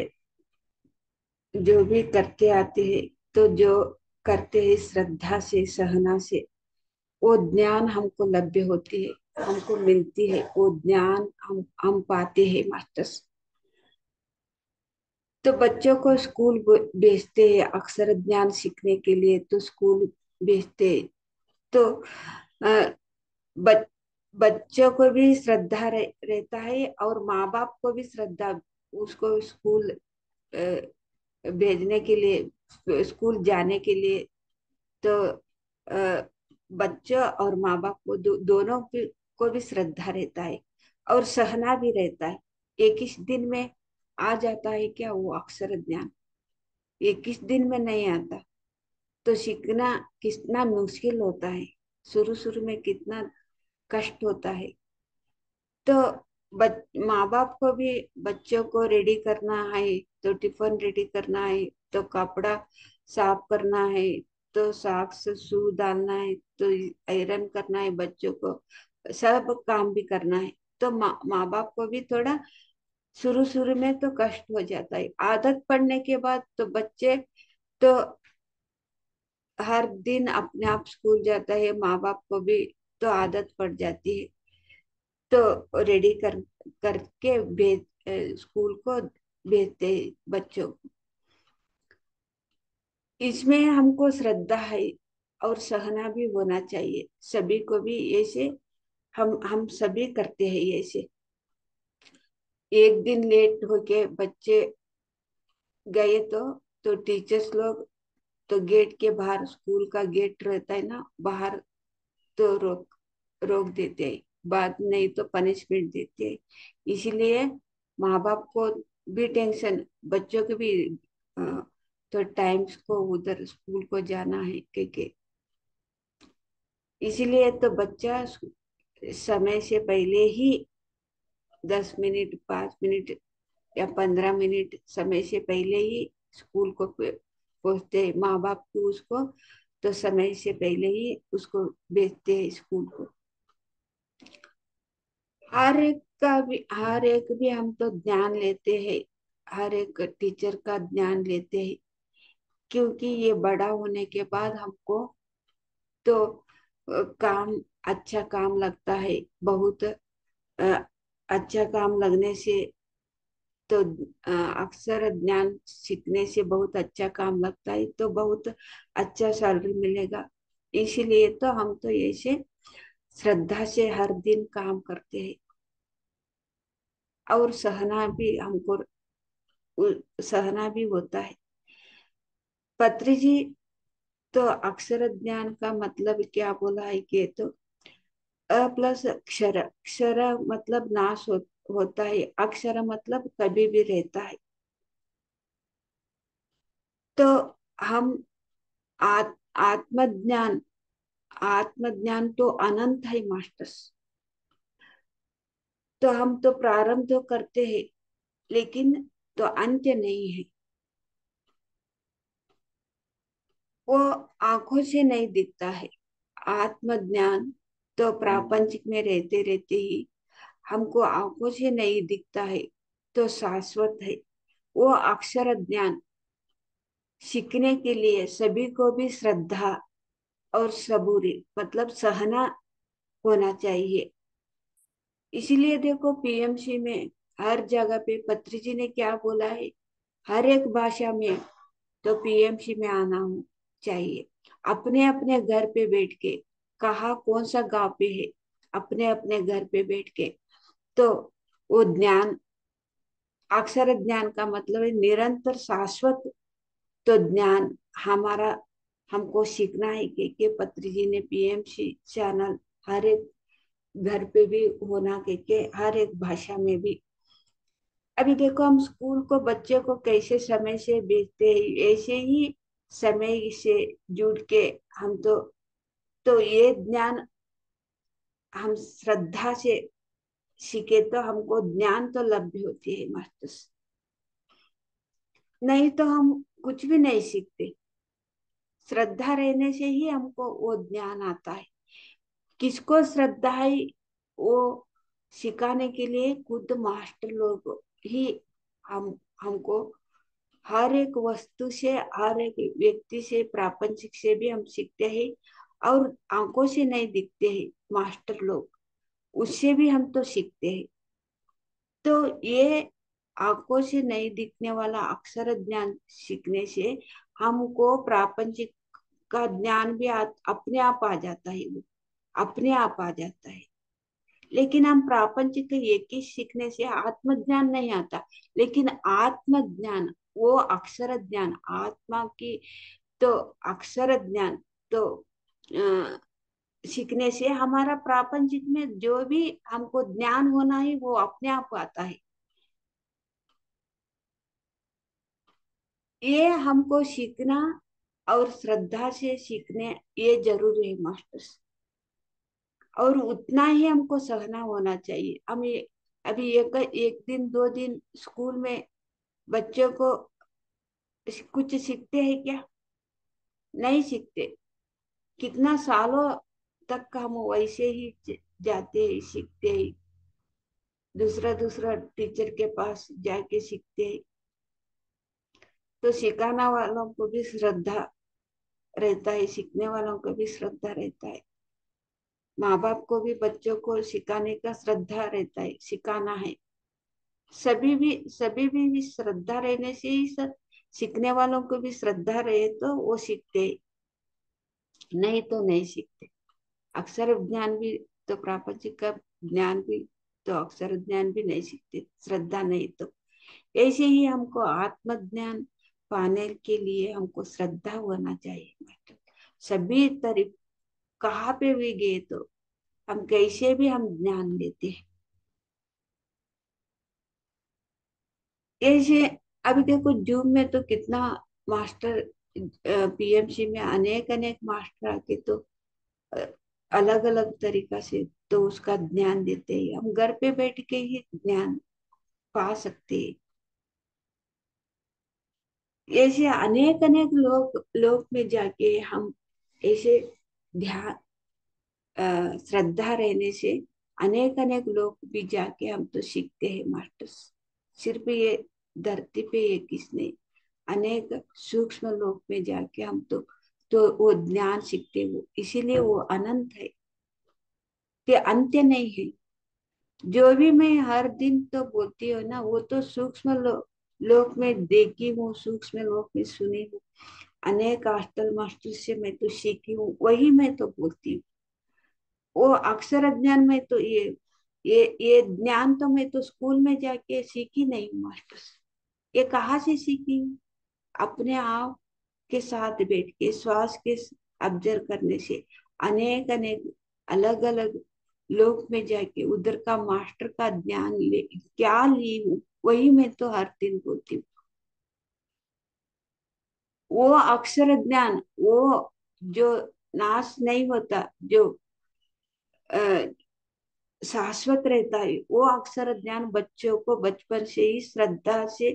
जो भी करते आते हैं तो जो करते हैं श्रद्धा से सहना से वो ज्ञान हमको लभ्य होती है हमको मिलती है वो ज्ञान हम पाते हैं मास्टर्स. तो बच्चों को स्कूल भेजते हैं अक्षर ज्ञान सीखने के लिए तो स्कूल भेजते हैं. तो अ, बच, बच्चों को भी श्रद्धा रहता है और माँ बाप को भी श्रद्धा उसको स्कूल भेजने के लिए स्कूल जाने के लिए. तो अ, बच्चों और माँ बाप को दोनों को भी श्रद्धा रहता है और सहना भी रहता है. 21 दिन में आ जाता है क्या वो अक्षर ज्ञान 21 दिन में नहीं आता. तो सीखना कितना मुश्किल होता है शुरू शुरू में कितना कष्ट होता है. तो माँ बाप को भी बच्चों को रेडी करना है तो टिफिन रेडी करना है तो कपड़ा साफ करना है तो सॉक्स शू डालना है तो आयरन करना है बच्चों को सब काम भी करना है. तो माँ बाप को भी थोड़ा शुरू शुरू में तो कष्ट हो जाता है. आदत पड़ने के बाद तो बच्चे तो हर दिन अपने आप स्कूल जाता है माँ बाप को भी तो आदत पड़ जाती है. तो रेडी करके स्कूल को भेजते हैं बच्चों को. इसमें हमको श्रद्धा है और सहना भी होना चाहिए सभी को भी ऐसे हम सभी करते हैं ऐसे. एक दिन लेट होके बच्चे गए तो टीचर्स लोग तो गेट के बाहर स्कूल का गेट रहता है ना बाहर तो रोक रोक देते हैं बाद नहीं तो पनिशमेंट देते हैं. इसीलिए माँ बाप को भी टेंशन बच्चों को भी अ, तो टाइम्स को उधर स्कूल को जाना है क्योंकि इसीलिए तो बच्चा समय से पहले ही 10 मिनट 5 मिनट या 15 मिनट समय से पहले ही स्कूल को पहुंचते हैं. माँ बाप को उसको तो समय से पहले ही उसको भेजते हैं स्कूल को. हर एक भी हम तो ज्ञान लेते हैं हर एक टीचर का ज्ञान लेते हैं क्योंकि ये बड़ा होने के बाद हमको तो काम अच्छा काम लगता है बहुत अच्छा काम लगने से तो अक्सर ज्ञान सीखने से बहुत अच्छा काम लगता है तो बहुत अच्छा सैलरी मिलेगा. इसीलिए तो हम तो ऐसे श्रद्धा से हर दिन काम करते हैं और सहना भी हमको सहना भी होता है. पत्री जी तो अक्षर ज्ञान का मतलब क्या बोला है कि तो प्लस अक्षर अक्षर मतलब नाश होता है अक्षर मतलब कभी भी रहता है. तो हम आत्मज्ञान आत्मज्ञान तो अनंत है मास्टर्स. तो हम तो प्रारंभ तो करते हैं लेकिन तो अंत्य नहीं है. वो आंखों से नहीं दिखता है. आत्मज्ञान तो प्रापंचिक में रहते रहते ही हमको आंखों से नहीं दिखता है तो शाश्वत है। वो अक्षर ज्ञान सीखने के लिए सभी को भी श्रद्धा और सबूरी मतलब सहना होना चाहिए। इसीलिए देखो पीएमसी में हर जगह पे पत्री जी ने क्या बोला है, हर एक भाषा में तो पीएमसी में आना हो चाहिए। अपने अपने घर पे बैठ के, कहा कौन सा गांव पे है, अपने अपने घर पे बैठ के तो वो ज्ञान, अक्षर ज्ञान का मतलब है निरंतर शाश्वत। तो ज्ञान हमारा हमको सीखना है कि पत्री जी ने पीएमसी चैनल हर एक घर पे भी होना के हर एक भाषा में भी। अभी देखो हम स्कूल को बच्चे को कैसे समय से भेजते हैं, ऐसे ही समय से जुड़ के हम तो ये ज्ञान हम श्रद्धा से सीखे तो हमको ज्ञान तो लब्ध होती है मास्टर। नहीं तो हम कुछ भी नहीं सीखते। श्रद्धा रहने से ही हमको वो ज्ञान आता है। किसको श्रद्धा है वो सिखाने के लिए खुद मास्टर लोग ही हम हमको हर एक वस्तु से, हर एक व्यक्ति से, प्रापंचिक से भी हम सीखते हैं। और आंखों से नहीं दिखते हैं मास्टर लोग, उससे भी हम तो सीखते हैं। तो ये आंखों से नहीं दिखने वाला अक्षर ज्ञान सीखने से हमको प्रापंचिक का ज्ञान भी अपने आप आ जाता है, वो अपने आप आ जाता है। लेकिन हम प्रापंचिक एक ही सीखने से आत्मज्ञान नहीं आता। लेकिन आत्मज्ञान वो अक्षर ज्ञान आत्मा की, तो अक्षर ज्ञान तो सीखने से हमारा प्रापंचिक में जो भी हमको ज्ञान होना है वो अपने आप आता है। ये हमको सीखना और श्रद्धा से सीखने ये जरूरी है मास्टर्स। और उतना ही हमको सहना होना चाहिए। हम ये अभी एक दिन दो दिन स्कूल में बच्चों को कुछ सीखते हैं क्या? नहीं सीखते। कितना सालों तक हम वैसे ही जाते हैं, सीखते हैं, दूसरा दूसरा टीचर के पास जाके सीखते हैं। तो सिखाने वालों को भी श्रद्धा रहता है, सीखने वालों को भी श्रद्धा रहता है। माँ बाप को भी बच्चों को सिखाने का श्रद्धा रहता है, सिखाना है। सभी भी श्रद्धा रहने से ही सब, सीखने वालों को भी श्रद्धा रहे तो वो सीखते, नहीं तो नहीं सीखते। अक्षर ज्ञान भी तो प्रापंचिक का ज्ञान भी तो अक्षर ज्ञान भी नहीं सीखते श्रद्धा नहीं तो। ऐसे ही हमको आत्मज्ञान पाने के लिए हमको श्रद्धा होना चाहिए। सभी तरीके कहाँ पे भी गए तो हम कैसे भी हम ज्ञान लेते हैं। ऐसे अभी देखो जूम में तो कितना मास्टर, पीएमसी में अनेक अनेक मास्टर आके तो अलग अलग तरीका से तो उसका ज्ञान देते हैं। हम घर पे बैठ के ही ज्ञान पा सकते हैं। ऐसे अनेक अनेक लोग लोग में जाके हम ऐसे ध्यान, श्रद्धा रहने से अनेक अनेक लोग भी जाके हम तो सीखते हैं मास्टर्स। सिर्फ ये धरती पे ये किसने, अनेक सूक्ष्म लोक में जाके हम तो वो ज्ञान सीखते हो। इसीलिए वो अनंत है, कि अंत्य नहीं है। जो भी मैं हर दिन तो बोलती हूँ ना, वो तो सूक्ष्म लोक में देखी हूँ, सूक्ष्म लोक में सुनी हूँ। अनेक हॉस्टल मास्टर से मैं तो सीखी हूँ, वही मैं तो बोलती हूँ। वो अक्षर ज्ञान में तो ये ज्ञान तो मैं तो स्कूल में जाके सीखी नहीं हूँ मास्टर। ये कहाँ से सीखी हूँ? अपने आप के साथ बैठ के श्वास के ऑब्जर्व करने से, अनेक अनेक अलग अलग लोक में जाके उधर का मास्टर का ज्ञान ले क्या ली हूँ, वही मैं तो हर दिन बोलती हूँ। वो अक्षर ज्ञान वो जो नाश नहीं होता, जो शाश्वत रहता है, वो अक्षर ज्ञान बच्चों को बचपन से ही श्रद्धा से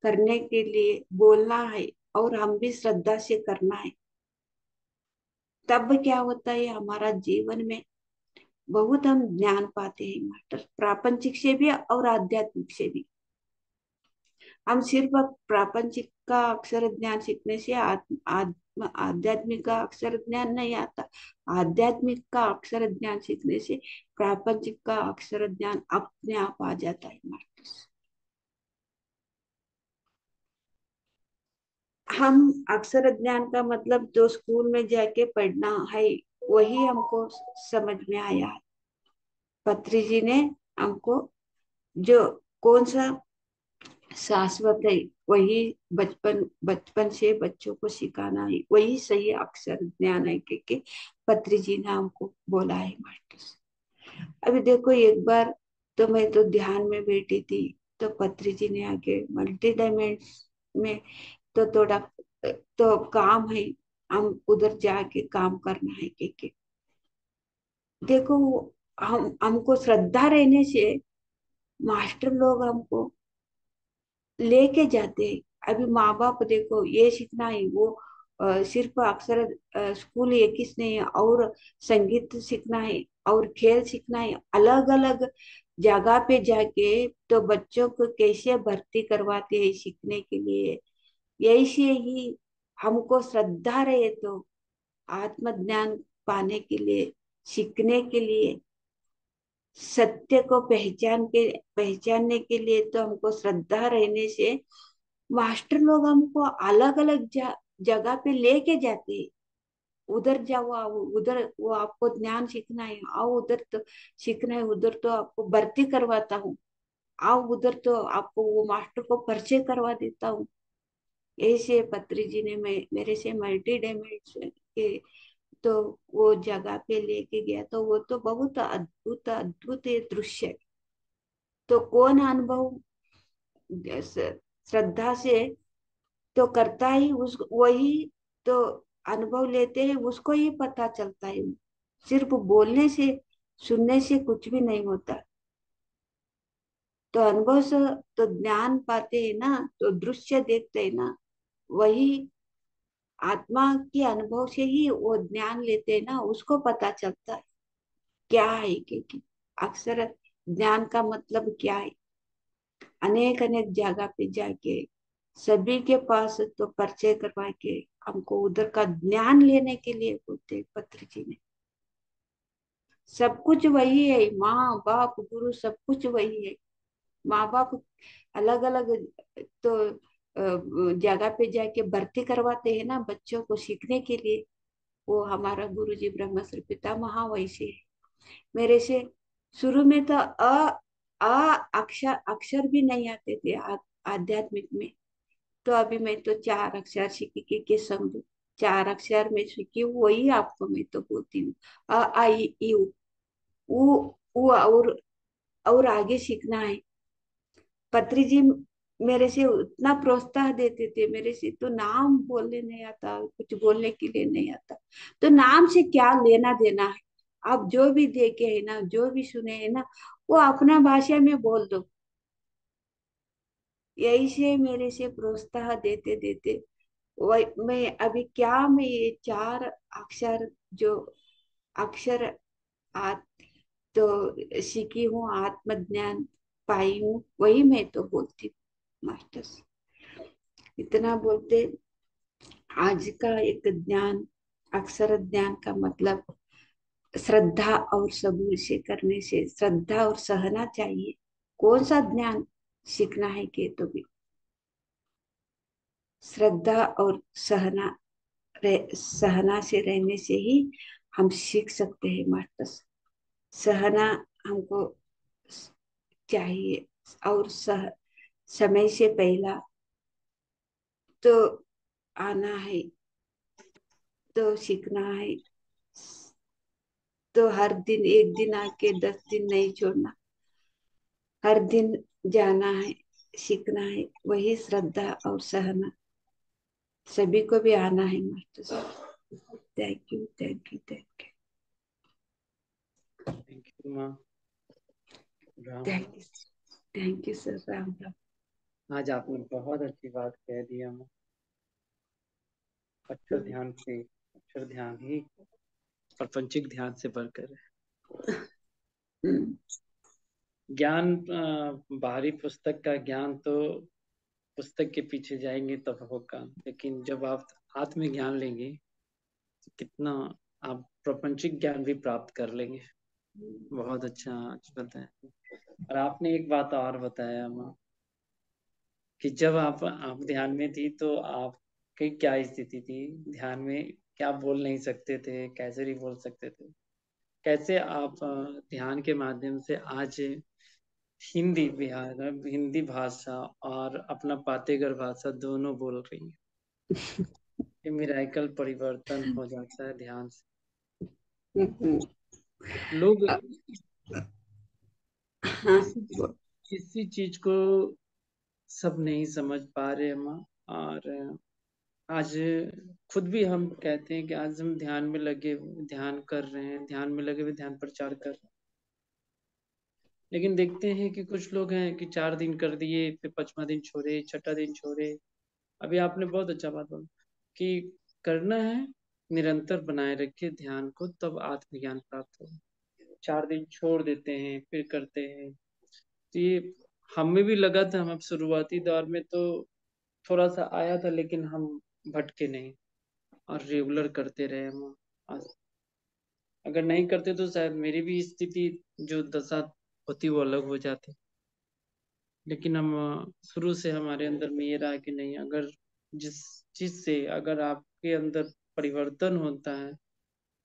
करने के लिए बोलना है। और हम भी श्रद्धा से करना है। तब क्या होता है हमारा जीवन में बहुत हम ज्ञान पाते हैं मास्टर, प्रापंचिक से भी और आध्यात्मिक से भी। हम सिर्फ प्रापंचिक का अक्षर ज्ञान सीखने से आध्यात्मिक का अक्षर ज्ञान नहीं आता। आध्यात्मिक का अक्षर ज्ञान सीखने से प्रापंचिक का अक्षर ज्ञान अपने आप आ जाता है मास्टर। हम अक्षर ज्ञान का मतलब जो स्कूल में जाके पढ़ना है वही हमको समझ में आया है। पत्री जी ने हमको जो कौन सा शाश्वत है वही बचपन बचपन से बच्चों को सिखाना है, वही सही अक्षर ज्ञान है क्योंकि पत्री जी ने हमको बोला है मास्टर। अभी देखो एक बार तो मैं तो ध्यान में बैठी थी, तो पत्री जी ने आके मल्टी डायमेंशन में तो थोड़ा तो काम है, हम उधर जाके काम करना है क्योंकि देखो हम हमको श्रद्धा रहने से मास्टर लोग हमको लेके जाते हैं। अभी माँ बाप देखो ये सीखना है वो सिर्फ अक्सर स्कूल एक ही नहीं है, और संगीत सीखना है और खेल सीखना है अलग अलग जगह पे जाके, तो बच्चों को कैसे भर्ती करवाते हैं सीखने के लिए। ऐसे ही हमको श्रद्धा रहे तो आत्मज्ञान पाने के लिए, सीखने के लिए, सत्य को पहचानने के लिए तो हमको श्रद्धा रहने से मास्टर लोग हमको अलग अलग जगह पे लेके जाते हैं। उधर जाओ आओ, उधर वो आपको ज्ञान सीखना है आओ उधर तो सीखना है, उधर तो आपको भर्ती करवाता हूँ आओ उधर तो आपको वो मास्टर को परिचय करवा देता हूँ। ऐसे पत्री जी ने मेरे से मल्टी डायमेंशन के तो वो जगह पे लेके गया, तो वो तो बहुत अद्भुत अद्भुत ये दृश्य है। तो कौन अनुभव श्रद्धा से तो करता ही उस वही तो अनुभव लेते हैं, उसको ही पता चलता है। सिर्फ बोलने से सुनने से कुछ भी नहीं होता। तो अनुभव से तो ज्ञान पाते हैं ना, तो दृश्य देखते हैं ना, वही आत्मा के अनुभव से ही वो ज्ञान लेते हैं ना, उसको पता चलता है क्या है कि अक्सर ज्ञान का मतलब क्या है। अनेक अनेक जगह पे जाके सभी के पास तो परिचय करवा के हमको उधर का ज्ञान लेने के लिए बोलते पत्र जी ने। सब कुछ वही है, माँ बाप गुरु सब कुछ वही है। माँ बाप अलग अलग तो जगह पे जाके भर्ती करवाते हैं ना बच्चों को सीखने के लिए। वो हमारा गुरु जी ब्रह्मश्री पितामह वैसे है। मेरे से शुरू में तो अ अक्षर अक्षर भी नहीं आते थे आध्यात्मिक में। तो अभी मैं तो चार अक्षर सीखी के समझो, चार अक्षर में सीखी वही आपको मैं तो बोलती हूँ। अ आ इ ई उ ऊ और आगे सीखना है। पत्री जी मेरे से उतना प्रोत्साहन देते थे, मेरे से तो नाम बोलने नहीं आता, कुछ बोलने के लिए नहीं आता। तो नाम से क्या लेना देना है, आप जो भी देखे है ना जो भी सुने है ना वो अपना भाषा में बोल दो। यही से मेरे से प्रोत्साहन देते देते वही मैं अभी क्या मैं ये चार अक्षर जो अक्षर आ, तो सीखी हूँ आत्मज्ञान पाई हूँ वही मैं तो बोलती हूँ मास्टर। इतना बोलते आज का एक ज्ञान अक्षर ज्ञान का मतलब श्रद्धा और सबूर से करने से श्रद्धा और सहना चाहिए। कौन सा ज्ञान सीखना है कि तो भी श्रद्धा और सहना से रहने से ही हम सीख सकते हैं मास्टर। सहना हमको चाहिए और समय से पहला तो आना है, तो सीखना है। तो हर दिन एक दिन आके 10 दिन नहीं छोड़ना, हर दिन जाना है सीखना है, वही श्रद्धा और सहना सभी को भी आना है मास्टर साहब। Thank you thank you thank thank you माँ। Ram Ram. You thank you sir. Ram Ram. आज आपने बहुत अच्छी बात कह दी हमें। अक्षर ध्यान से, अक्षर ध्यान ही प्रपंचिक ध्यान से बढ़कर है। हम्म, ज्ञान बाहरी पुस्तक का ज्ञान तो पुस्तक के पीछे जाएंगे तब होगा, लेकिन जब आप आत्म ज्ञान लेंगे तो कितना आप प्रापंचिक ज्ञान भी प्राप्त कर लेंगे। बहुत अच्छा आज बताया। और आपने एक बात और बताया माँ, कि जब आप ध्यान में थी तो आपकी क्या स्थिति थी ध्यान में, क्या बोल नहीं सकते थे, कैसे नहीं बोल सकते थे, कैसे आप ध्यान के माध्यम से आज हिंदी बिहार हिंदी भाषा और अपना पातेगर भाषा दोनों बोल रही है। ये मिराकल परिवर्तन हो जाता है ध्यान से। लोग हाँ, किसी किसी चीज को सब नहीं समझ पा रहे माँ। और आज खुद भी हम कहते हैं कि आज हम ध्यान में लगे, ध्यान कर रहे हैं, ध्यान में लगे हुए ध्यान प्रचार कर रहे हैं, लेकिन देखते हैं कि कुछ लोग हैं कि 4 दिन कर दिए, फिर 5वां दिन छोड़े, छठा दिन छोड़े। अभी आपने बहुत अच्छा बात बोला कि करना है, निरंतर बनाए रखिए ध्यान को, तब आत्मज्ञान प्राप्त होगा। 4 दिन छोड़ देते हैं फिर करते हैं, तो ये हमें भी लगा था। हम अब शुरुआती दौर में तो थोड़ा सा आया था, लेकिन हम भटके नहीं और रेगुलर करते रहे हम। आज अगर नहीं करते तो शायद मेरी भी स्थिति जो दशा होती वो अलग हो जाती। लेकिन हम शुरू से हमारे अंदर में ये रहा कि नहीं, अगर जिस चीज से अगर आपके अंदर परिवर्तन होता है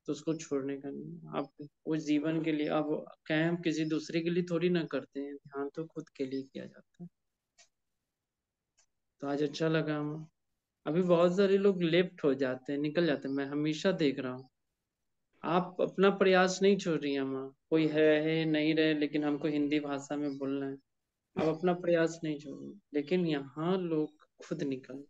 तो उसको छोड़ने का नहीं। आप उस जीवन के लिए, अब क्या हम किसी दूसरे के लिए थोड़ी ना करते हैं, ध्यान तो खुद के लिए किया जाता है। तो आज अच्छा लगा हम। अभी बहुत सारे लोग लेफ्ट हो जाते हैं, निकल जाते हैं, मैं हमेशा देख रहा हूँ। आप अपना प्रयास नहीं छोड़ रही हैं माँ, कोई है नहीं रहे, लेकिन हमको हिंदी भाषा में बोलना है। आप अपना प्रयास नहीं छोड़ रही, लेकिन यहाँ लोग खुद निकल।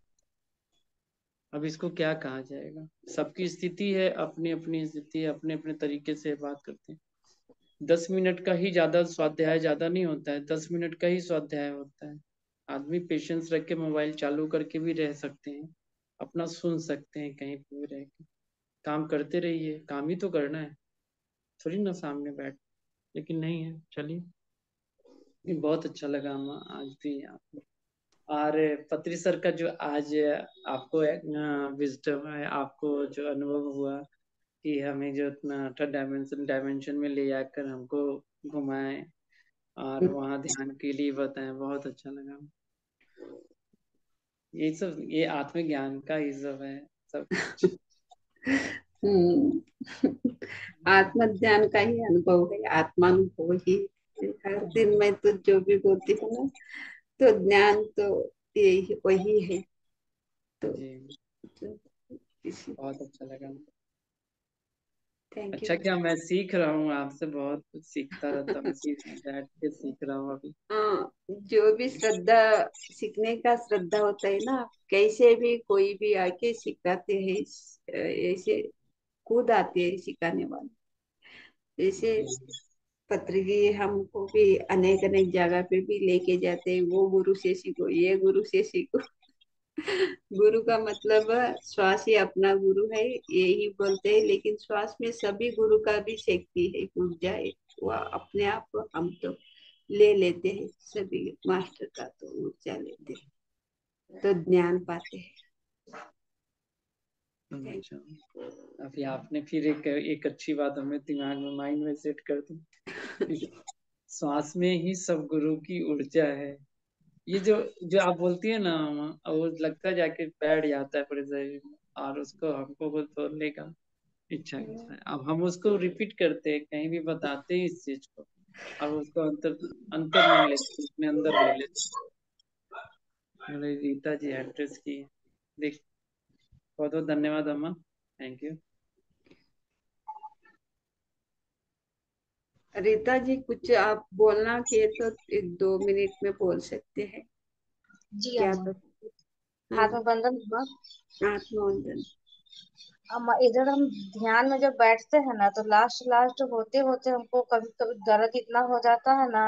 अब इसको क्या कहा जाएगा, सबकी स्थिति है, अपनी अपनी स्थिति है, अपने अपने तरीके से बात करते हैं। 10 मिनट का ही ज्यादा स्वाध्याय ज्यादा नहीं होता है, 10 मिनट का ही स्वाध्याय होता है। आदमी पेशेंस रख के मोबाइल चालू करके भी रह सकते हैं, अपना सुन सकते हैं, कहीं पे भी रह के काम करते रहिए। काम ही तो करना है, थोड़ी ना सामने बैठ। लेकिन नहीं है, चलिए। ये बहुत अच्छा लगा हम आज भी आप। और पत्री सर का जो आज आपको विजडम है, आपको जो अनुभव हुआ कि हमें जो इतना डायमेंशन में ले जाकर हमको घुमाए और वहाँ ध्यान के लिए बताएं, बहुत अच्छा लगा। ये सब ये आत्मज्ञान का ही सब है, सब कुछ। आत्म ज्ञान का ही अनुभव है, आत्मानुभव ही। हर दिन मैं तो जो भी बोलती हूँ ना, तो ज्ञान तो यही वही है। तो, जी, तो इसी बहुत अच्छा लगा। Thank you. अच्छा, क्या मैं सीख रहा हूँ आपसे, बहुत कुछ सीखता रहता हूँ, बैठ के सीख रहा हूँ अभी। हाँ, जो भी श्रद्धा, सीखने का श्रद्धा होता है ना, कैसे भी कोई भी आके सिखाते हैं, ऐसे खुद आते हैं सिखाने वाले। जैसे पत्री हमको भी अनेक अनेक जगह पे भी लेके जाते हैं, वो गुरु से सीखो, ये गुरु से सीखो। गुरु का मतलब श्वास ही अपना गुरु है, यही बोलते हैं, लेकिन श्वास में सभी गुरु का भी शक्ति है, ऊर्जा है। वह अपने आप हम तो ले लेते हैं, सभी मास्टर का तो ऊर्जा लेते हैं, तो ज्ञान पाते हैं। Thank अच्छा, अभी आपने फिर एक अच्छी बात हमें दिमाग में, माइंड में सेट कर दी। श्वास में ही सब गुरु की ऊर्जा है। ये जो जो आप बोलती है ना, वो लगता है जाके बैठ जाता है पूरे शरीर में, और उसको हमको कुछ बोलने का इच्छा करता है। अब हम उसको रिपीट करते हैं, कहीं भी बताते हैं इस चीज को, और उसको अंतर अंतर में लेते, अपने अंदर ले लेते। मेरे रीता जी एड्रेस की देख, बहुत बहुत धन्यवाद अम्मा, थैंक यू। रीता जी, कुछ आप बोलना के तो 1-2 मिनट में बोल सकते हैं। जी क्या अम्मा। तो हाथ में बंधन अम्मा। आत्मवंदन। अम्मा, इधर हम ध्यान में जब बैठते हैं ना, तो लास्ट लास्ट होते होते हमको कभी कभी दर्द इतना हो जाता है ना,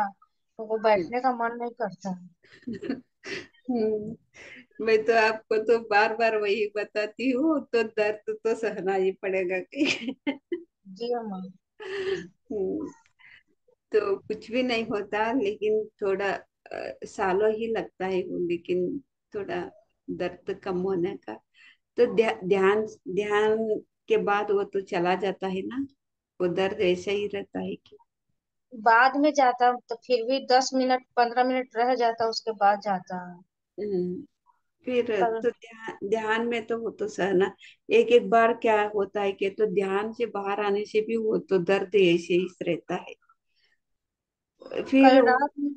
हमको बैठने का मन नहीं करता है। मैं तो आपको तो बार बार वही बताती हूँ, तो दर्द तो सहना ही पड़ेगा कि जी अम्मा। हम्म, तो कुछ भी नहीं होता, लेकिन थोड़ा सालों ही लगता है वो, लेकिन थोड़ा दर्द कम होने का। तो ध्यान ध्यान के बाद वो तो चला जाता है ना, वो दर्द ऐसा ही रहता है कि। बाद में जाता तो फिर भी 10 मिनट 15 मिनट रह जाता, उसके बाद जाता है। हम्म, फिर कल तो ध्यान में तो वो तो सहना। एक एक बार क्या होता है कि तो ध्यान से बाहर आने से भी वो तो दर्द ऐसे ही रहता है। कल फिर रात में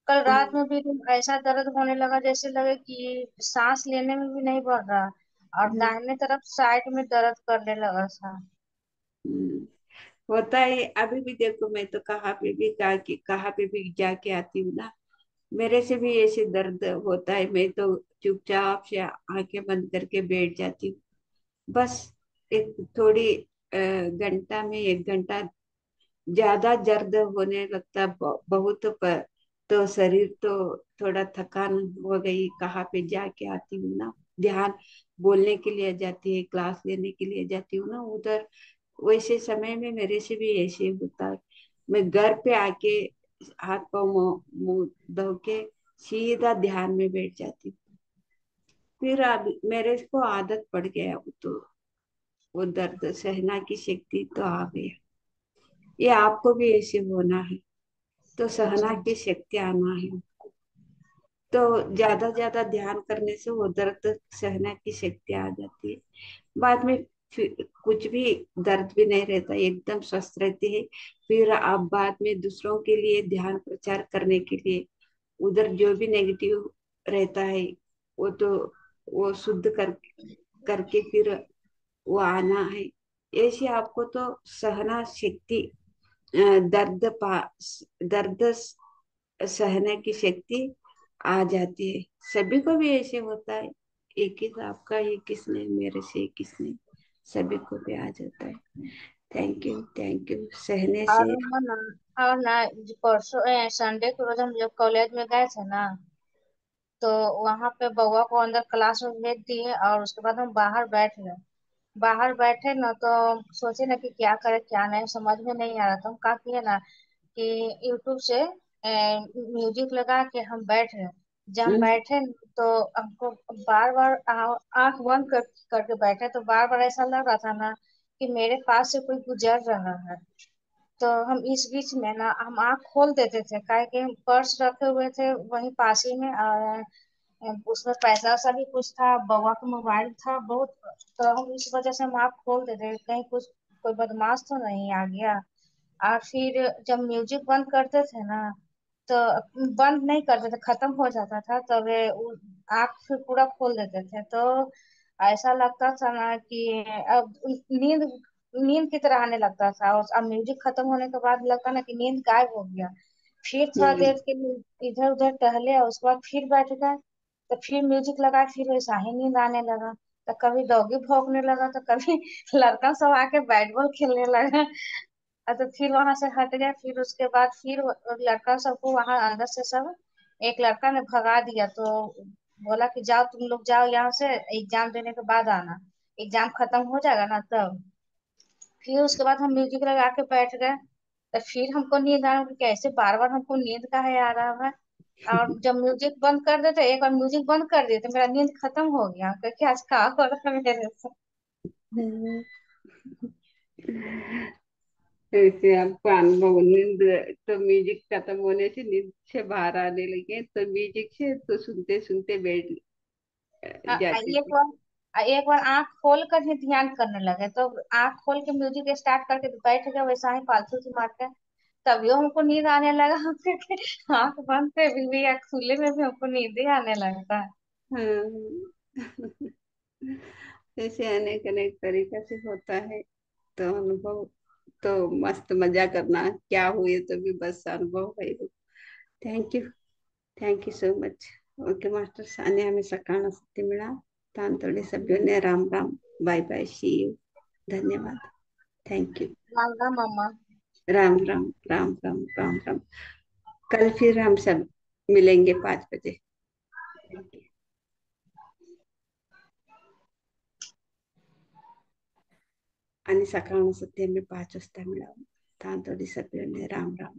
कल रात में भी ऐसा दर्द होने लगा, जैसे लगे कि सांस लेने में भी नहीं बढ़ रहा, और दाहिने तरफ साइड में दर्द करने लगा था। हम्म, होता है। अभी भी देखो, मैं तो कहाँ पे भी जाके आती हूँ ना, मेरे से भी ऐसे दर्द होता है, मैं तो चुपचाप से आंखें बंद करके बैठ जाती हूँ। बस एक थोड़ी घंटा में 1 घंटा ज्यादा दर्द होने लगता बहुत पर, तो शरीर तो थोड़ा थकान हो गई, कहाँ पे जाके आती हूँ ना, ध्यान बोलने के लिए जाती है, क्लास लेने के लिए जाती हूँ ना उधर, वैसे समय में मेरे से भी ऐसे होता है। मैं घर पे आके हाथ पाँव मुंह धो के सीधा ध्यान में बैठ जाती हूँ। फिर अब मेरे को आदत पड़ गया, वो तो वो दर्द सहना की शक्ति तो आ गया। ये आपको भी ऐसे होना है, तो सहना जी। की शक्ति आना है। तो ज्यादा ध्यान करने से वो दर्द सहना की शक्ति आ जाती है। बाद में फिर कुछ भी दर्द भी नहीं रहता, एकदम स्वस्थ रहती है। फिर आप बाद में दूसरों के लिए ध्यान प्रचार करने के लिए उधर जो भी नेगेटिव रहता है, वो तो वो शुद्ध करके फिर वो आना है। ऐसे आपको तो सहना शक्ति, दर्द दर्द सहने की शक्ति आ जाती है। सभी को भी ऐसे होता है, एक ही आपका ही किसने, मेरे से ही किसने, सभी को भी आ जाता है। थैंक यू सहने और से। वो ना और ना जो परसों संडे के रोज हम जब कॉलेज में गए थे ना, तो वहां पे बउआ को अंदर क्लास में भेज दिए, और उसके बाद हम बाहर बैठ गए। बाहर बैठे ना तो सोचे ना कि क्या करे क्या नहीं, समझ में नहीं आ रहा था। हम क्या किए ना कि यूट्यूब से म्यूजिक लगा के हम बैठ गए। जब हम हम्म, बैठे न, तो हमको बार बार आंख बंद करके बैठे, तो बार बार ऐसा लग रहा था ना कि मेरे पास से कोई गुजर रहा है। तो हम इस बीच में ना हम आंख खोल देते थे, काहे कि हम पर्स रखे हुए थे वहीं पास ही में, और उसमें पैसा वैसा भी कुछ था, बउआ का मोबाइल था बहुत। तो हम इस वजह से हम आँख खोल देते थे, कहीं कुछ कोई बदमाश तो नहीं आ गया। और फिर जब म्यूजिक बंद करते थे ना, तो बंद नहीं करते थे, खत्म हो जाता था, तब आँख फिर पूरा खोल देते थे। तो ऐसा लगता था ना कि अब नींद नींद की तरह आने लगता था, और अब म्यूजिक खत्म होने के बाद लगता ना कि नींद गायब हो गया। फिर थोड़ा हम्म, देर के लिए इधर उधर टहले, और उसके बाद फिर बैठ गए। तो फिर म्यूजिक लगा, फिर वैसा ही नींद आने लगा। तो कभी डॉगी भौंकने लगा, तो कभी लड़का सब आके बैट बॉल खेलने लगा। तो फिर वहां से हट गए। फिर उसके बाद फिर लड़का सबको वहां अंदर से सब, एक लड़का ने भगा दिया, तो बोला कि जाओ तुम लोग जाओ यहाँ से, एग्जाम देने के बाद आना, एग्जाम खत्म हो जाएगा ना तब। फिर उसके बाद हम म्यूजिक लगा के बैठ गए। तो फिर हमको नींद आ रहा कि कैसे बार बार हमको नींद का है आ रहा है। और जब म्यूजिक बंद कर देते, एक बार म्यूजिक बंद कर दिए, तो मेरा नींद खत्म हो गया, क्योंकि आज का हो रहा है मेरे से। हम्म। ऐसे आपको अनुभव नींद, तो म्यूजिक खत्म होने से नींद से बाहर आने लगे, तो म्यूजिक से तो सुनते सुनते बैठ जाती एक थी। बार एक बार आंख खोल कर ही ध्यान करने लगे, तो आंख खोल के म्यूजिक स्टार्ट करके बैठ गए वैसा ही फालतू की मार के। तभी हमको नींद आने लगा। क्योंकि आंख बंद पे भी या खुले में भी हमको नींद ही आने लगता है। हाँ। ऐसे अनेक अनेक तरीका से होता है। तो अनुभव तो मस्त, मजा करना, क्या हुए तो भी बस अनुभव है। Thank you thank you so much. Okay masters, आणि आम्ही सकाळ सुट्टी मिळा तांतोडे सभ्योने Ram Ram. Bye bye, see you. धन्यवाद. Thank you. मांगा मम्मा। राम राम राम राम राम राम. कल फिर हम सब मिलेंगे 5 बजे. Thank you. आणि सकाळ सुट्टी आम्ही 5 वाजता मिळावं तांतोडे सभ्योने राम राम.